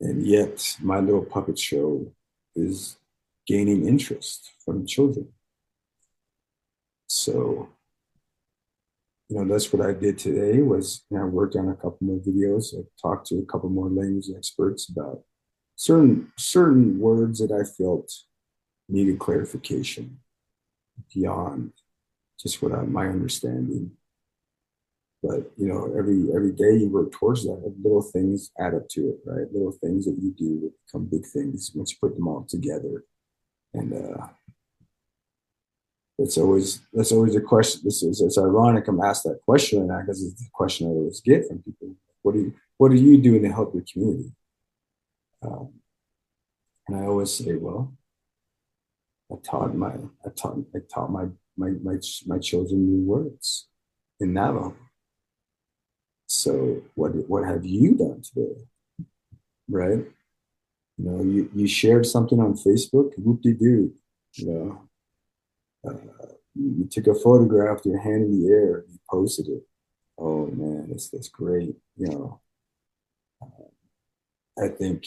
And yet my little puppet show is gaining interest from children. So, that's what I did today was I worked on a couple more videos. I talked to a couple more language experts about certain words that I felt needed clarification beyond just what my understanding. But you know, every day you work towards that. Little things add up to it, right? Little things that you do become big things once you put them all together. And that's always a question. It's ironic I'm asked that question right now because it's the question I always get from people. What are you doing to help your community? And I always say, well, I taught my children new words in Navajo. So what have you done today? Right? You know, you shared something on Facebook, whoop-de-doo. You know, you took a photograph with your hand in the air, you posted it. Oh man, that's great. You know, I think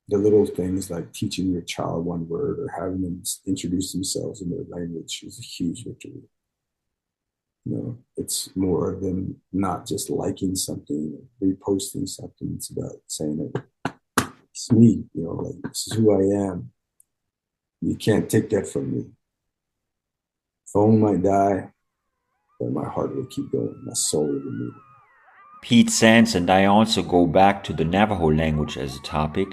the little things like teaching your child one word or having them introduce themselves in their language is a huge victory. You know, it's more than not just liking something, reposting something. It's about saying that it's me, you know, like this is who I am. You can't take that from me. Phone might die, but my heart will keep going. My soul will move. Pete Sands and I also go back to the Navajo language as a topic.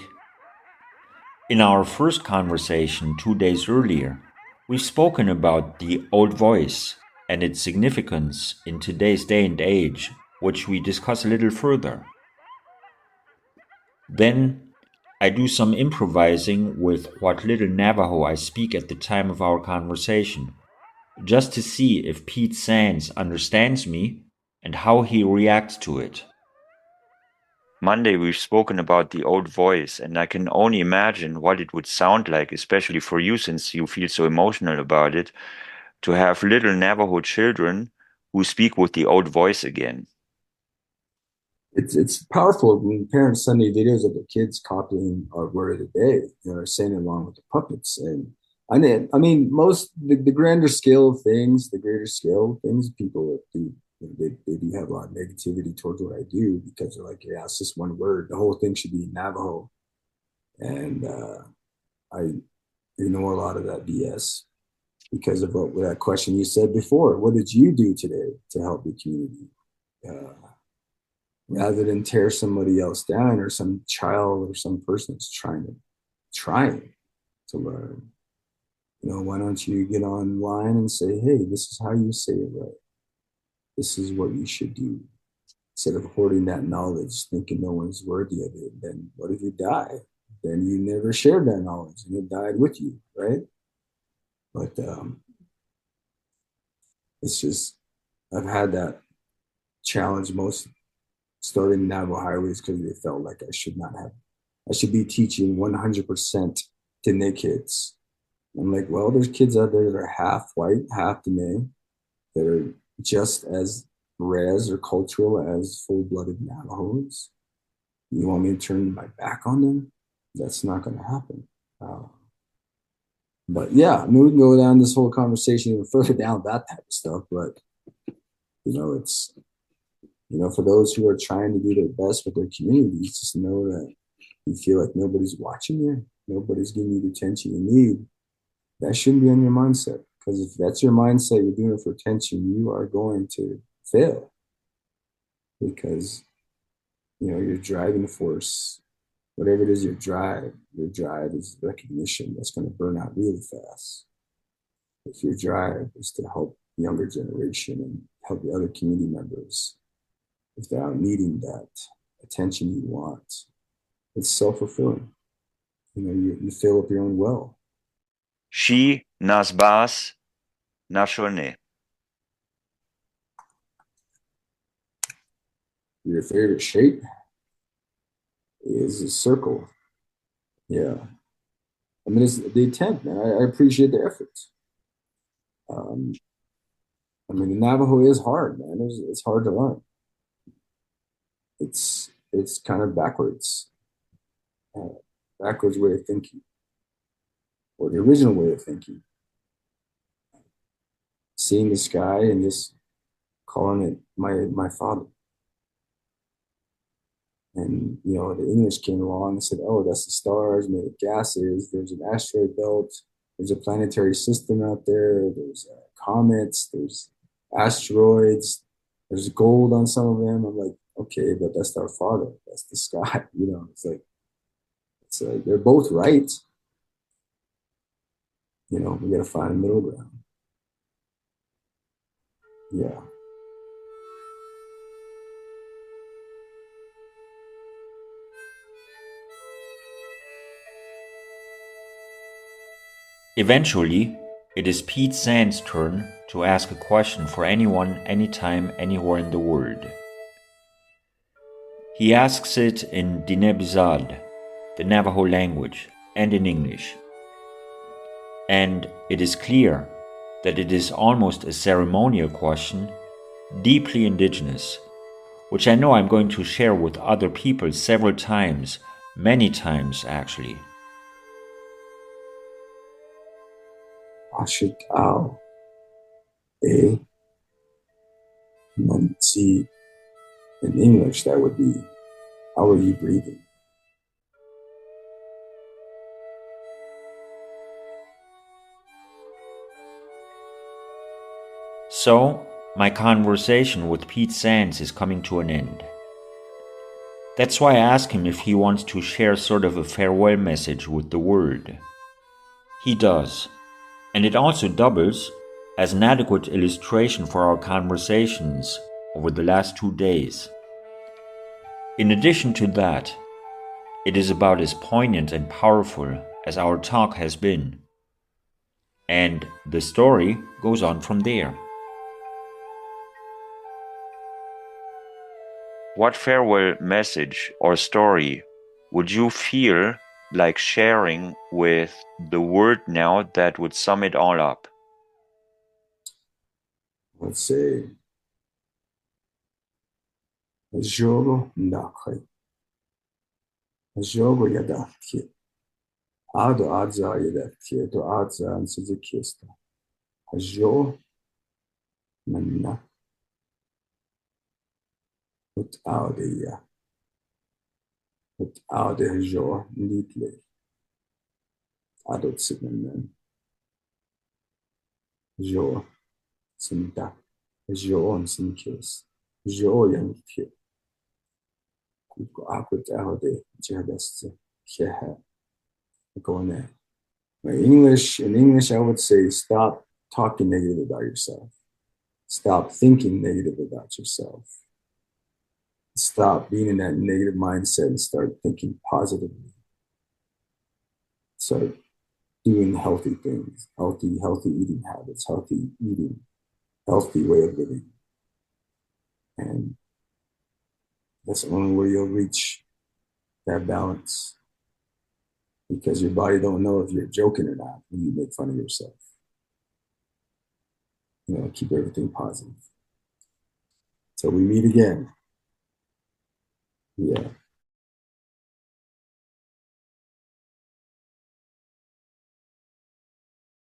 In our first conversation 2 days earlier, we've spoken about the old voice and its significance in today's day and age, which we discuss a little further. Then I do some improvising with what little Navajo I speak at the time of our conversation, just to see if Pete Sands understands me and how he reacts to it. Monday, we've spoken about the old voice, and I can only imagine what it would sound like, especially for you, since you feel so emotional about it, to have little Navajo children who speak with the old voice again. It's powerful when parents send me videos of the kids copying our word of the day, you know, saying it along with the puppets. And I mean, most the grander scale of things, the greater scale of things, people do. They do have a lot of negativity towards what I do because they're like, yeah, it's just one word. The whole thing should be Navajo. And I ignore a lot of that BS because of that question you said before. What did you do today to help your community? Rather than tear somebody else down or some child or some person that's trying to learn. You know, why don't you get online and say, hey, this is how you say it right. This is what you should do. Instead of hoarding that knowledge, thinking no one's worthy of it, then what if you die? Then you never shared that knowledge and it died with you, right? But it's just, I've had that challenge most starting Navajo Highways because they felt like I should be teaching 100% Diné kids. I'm like, well, there's kids out there that are half white, half Diné, that are just as res or cultural as full-blooded Navajos. You want me to turn my back on them? That's not going to happen. But yeah, I mean, we can go down this whole conversation even further down that type of stuff. But you know, it's, you know, for those who are trying to do their best with their communities, just know that you feel like nobody's watching you, nobody's giving you the attention you need. That shouldn't be on your mindset, because if that's your mindset, you're doing it for attention, you are going to fail, because you know your driving force, whatever it is, your drive is recognition. That's going to burn out really fast. If your drive is to help the younger generation and help the other community members without needing that attention you want, it's self-fulfilling. You know, you fill up your own well. She nasbas nashone. Your favorite shape is a circle. Yeah. I mean, it's the attempt, man. I appreciate the effort. I mean, the Navajo is hard, man. It's hard to learn. It's kind of backwards way of thinking, or the original way of thinking. Seeing the sky and just calling it my father. And, you know, the English came along and said, oh, that's the stars made of gases. There's an asteroid belt. There's a planetary system out there. There's comets. There's asteroids. There's gold on some of them. I'm like, okay, but that's our father. That's the sky. You know, it's like they're both right. You know, we got to find a middle ground. Yeah. Eventually, it is Pete Sand's turn to ask a question for anyone, anytime, anywhere in the world. He asks it in Diné, the Navajo language, and in English. And it is clear that it is almost a ceremonial question, deeply indigenous, which I know I'm going to share with other people several times, many times actually. Ashik Al A Munti. In English, that would be, how are you breathing? So, my conversation with Pete Sands is coming to an end. That's why I asked him if he wants to share sort of a farewell message with the world. He does, and it also doubles as an adequate illustration for our conversations over the last 2 days. In addition to that, it is about as poignant and powerful as our talk has been. And the story goes on from there. What farewell message or story would you feel like sharing with the world now that would sum it all up? Let's say, Jogo Ndakhe. Jogo Yadaki. Ado Adza Yadaki, to Adza and Suzikista. Jo Manna. Without the Jo neatly. Adot Sidman. Jo Sinta. Jo on Sinkis. Jo Yankit. Akut Ahode, Jihadast, Keha. Go on there. In English, I would say stop talking negative about yourself. Stop thinking negative about yourself. Stop being in that negative mindset and start thinking positively. Start doing healthy things, healthy eating habits, healthy eating, healthy way of living. And that's the only way you'll reach that balance. Because your body don't know if you're joking or not when you make fun of yourself. You know, keep everything positive. So we meet again. Yeah.